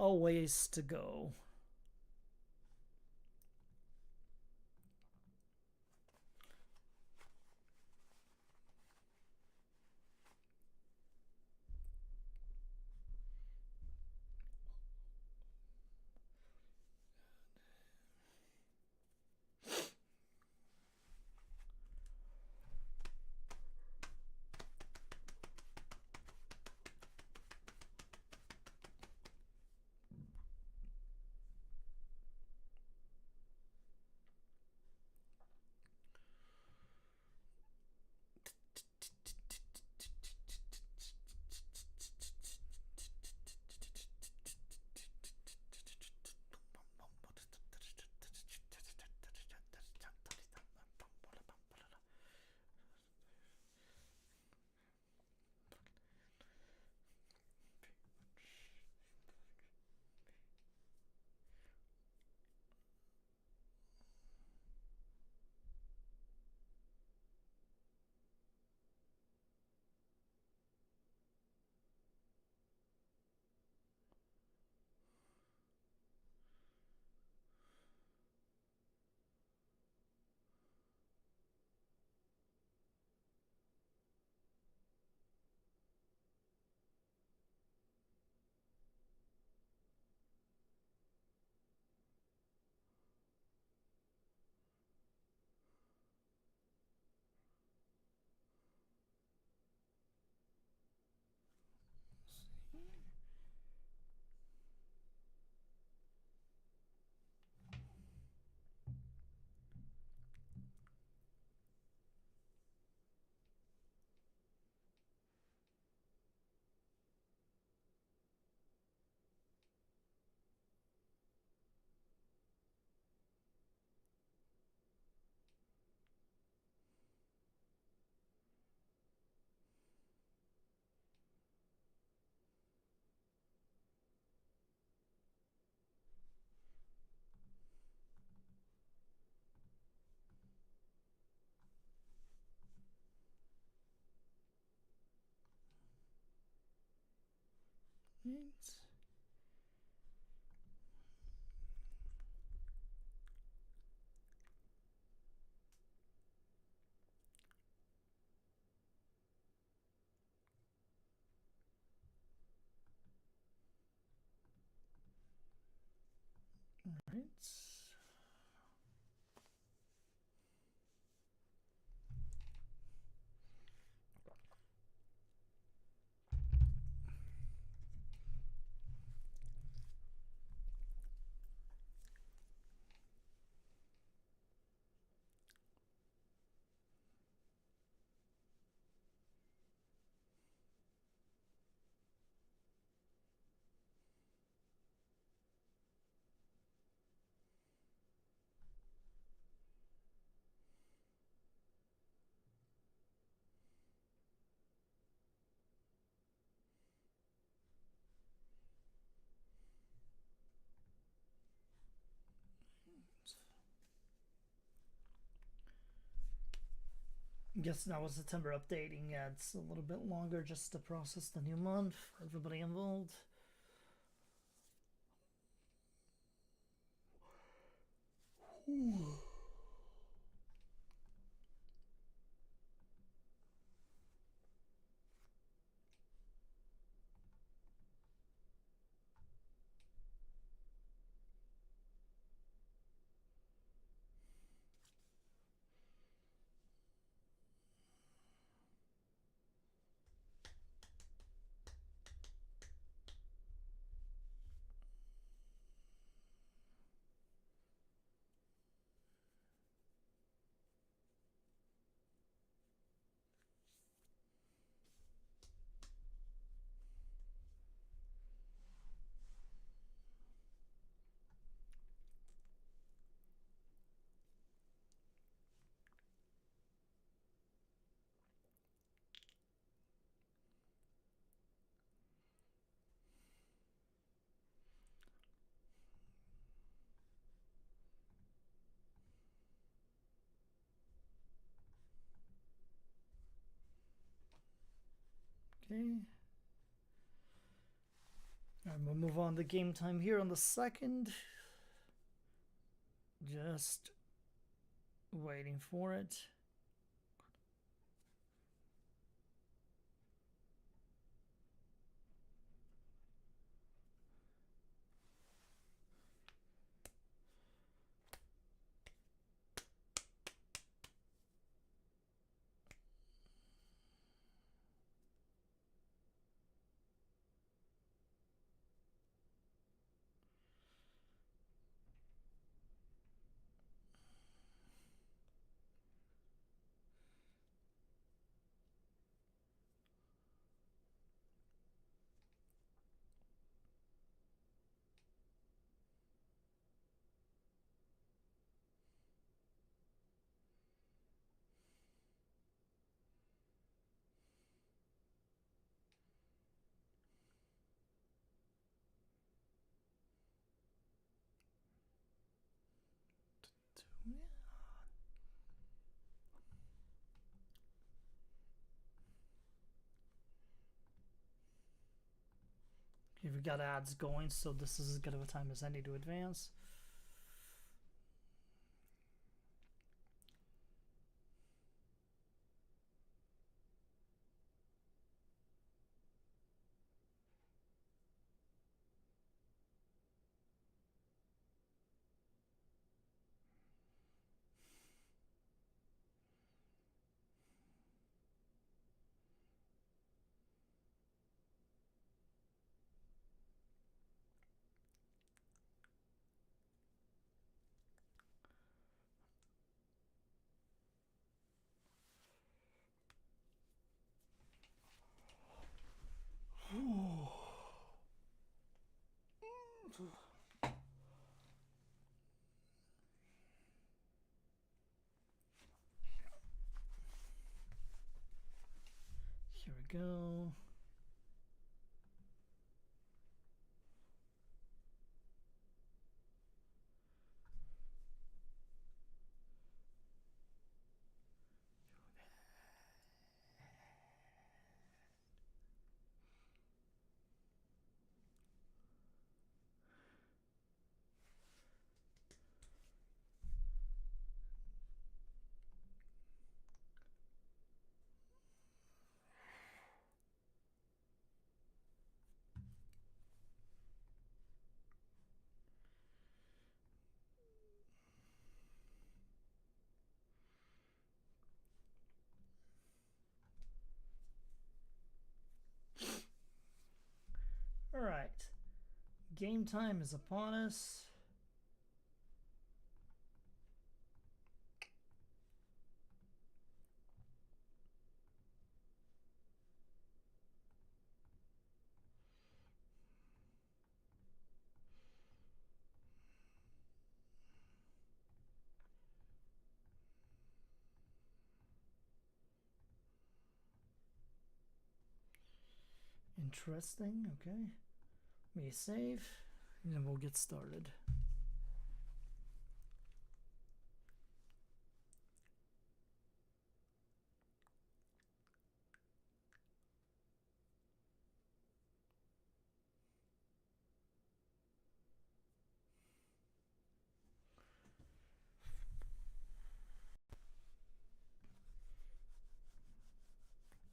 a ways to go. Right. Guess now with September updating, yeah, it's a little bit longer just to process the new month for everybody involved. Okay. I'm gonna move on to game time here on the second. Just waiting for it. Okay, we got ads going, so this is as good of a time as any to advance. Here we go. All right, game time is upon us. Interesting. Okay, we save, and then we'll get started.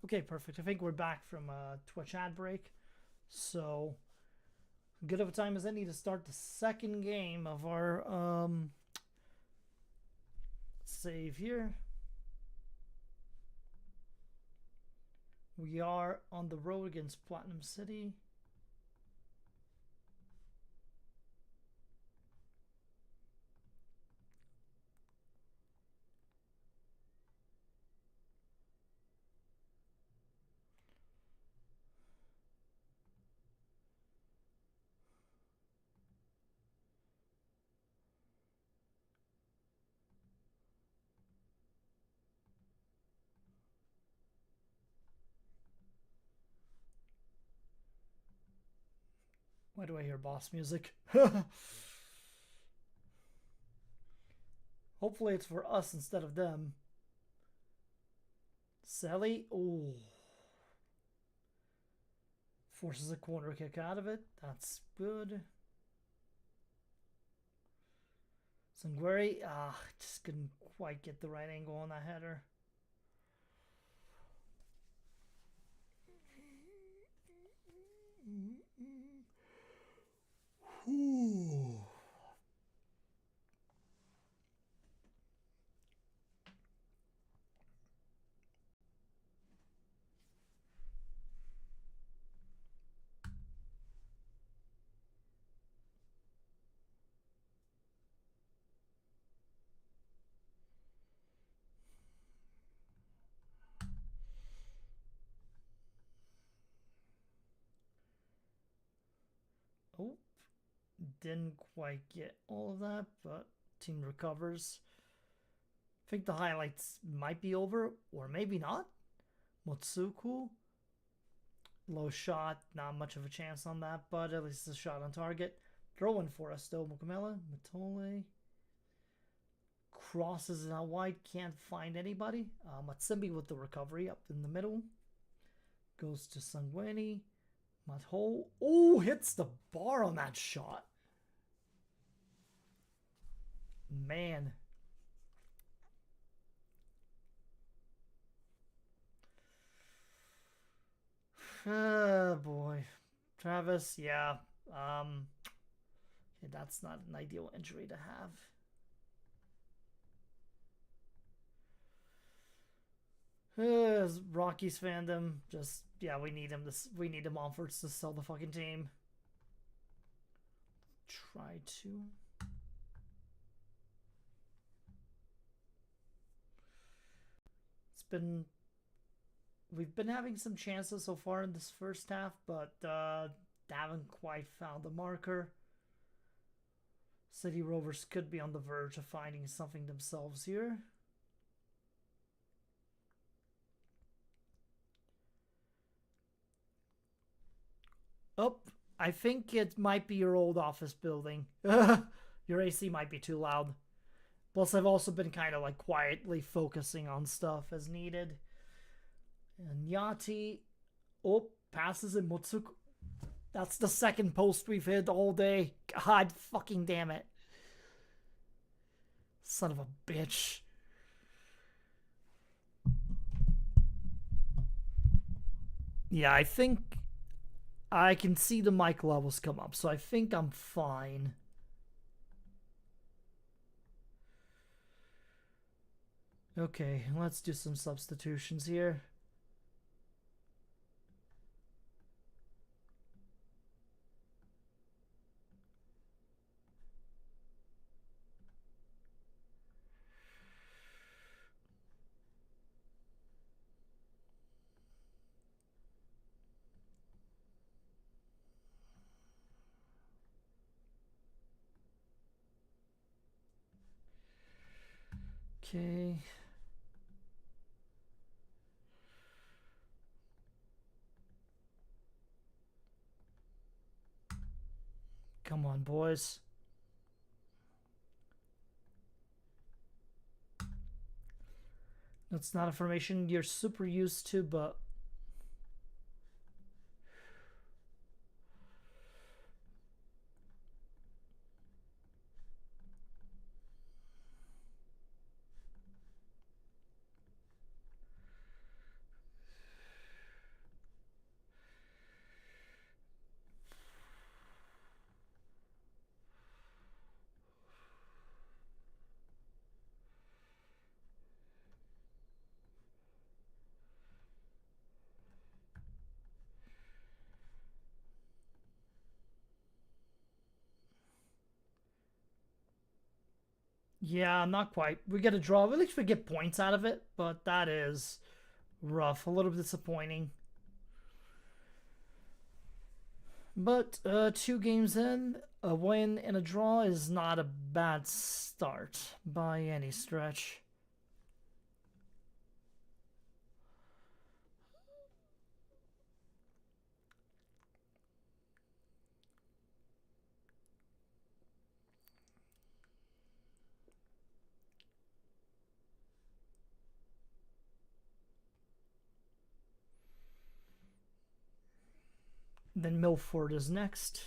Okay, perfect. I think we're back from a Twitch ad break. So, good of a time as any to start the second game of our save here. We are on the road against Platinum City. Why do I hear boss music? Hopefully it's for us instead of them. Sally? Oh. Forces a corner kick out of it. That's good. Sangueri, just couldn't quite get the right angle on that header. Ooh. Oh, didn't quite get all of that, but team recovers. I think the highlights might be over, or maybe not. Motsuku, low shot, not much of a chance on that, but at least it's a shot on target. Throwing for us though, Mukamela, Matole. Crosses it out wide, can't find anybody. Matsimbi with the recovery up in the middle. Goes to Sangweni. Matho. Oh, hits the bar on that shot. Man. Oh boy. Travis, yeah. Okay, that's not an ideal injury to have. Rockies fandom, just yeah, we need him. We need him on for to sell the fucking team. Try to. We've been having some chances so far in this first half, but haven't quite found the marker. City Rovers could be on the verge of finding something themselves here. Oh, I think it might be your old office building. Your AC might be too loud. Plus, I've also been kind of like quietly focusing on stuff as needed. And Yati, oh, passes in Motsuku. That's the second post we've hit all day. God fucking damn it. Son of a bitch. Yeah, I think I can see the mic levels come up, so I think I'm fine. Okay, let's do some substitutions here. Okay. Come on, boys. That's not a formation you're super used to, but yeah, not quite. We get a draw. At least we get points out of it, but that is rough. A little disappointing. But 2 games in, a win and a draw is not a bad start by any stretch. Then Milford is next.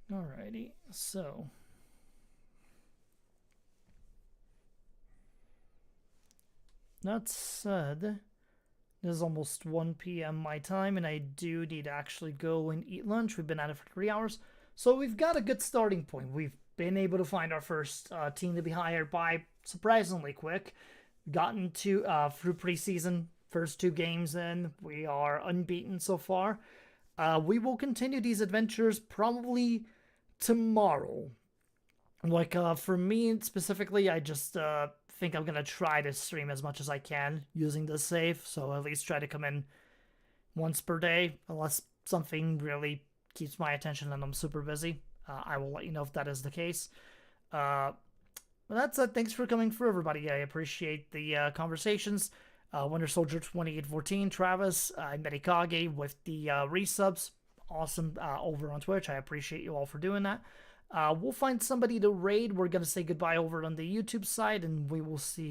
Alrighty, so that said, it is almost 1 p.m. my time, and I do need to actually go and eat lunch. We've been at it for 3 hours, so we've got a good starting point. We've been able to find our first team to be hired by surprisingly quick. Gotten to through preseason, first 2 games in. We are unbeaten so far. We will continue these adventures probably tomorrow. Like, for me specifically, I just think I'm gonna try to stream as much as I can using this save, so at least try to come in once per day, unless something really keeps my attention and I'm super busy. I will let you know if that is the case. But that's it. Thanks for coming through, everybody. I appreciate the conversations. Winter Soldier 2814, Travis, Medikage with the resubs. Awesome over on Twitch. I appreciate you all for doing that. We'll find somebody to raid. We're going to say goodbye over on the YouTube side, and we will see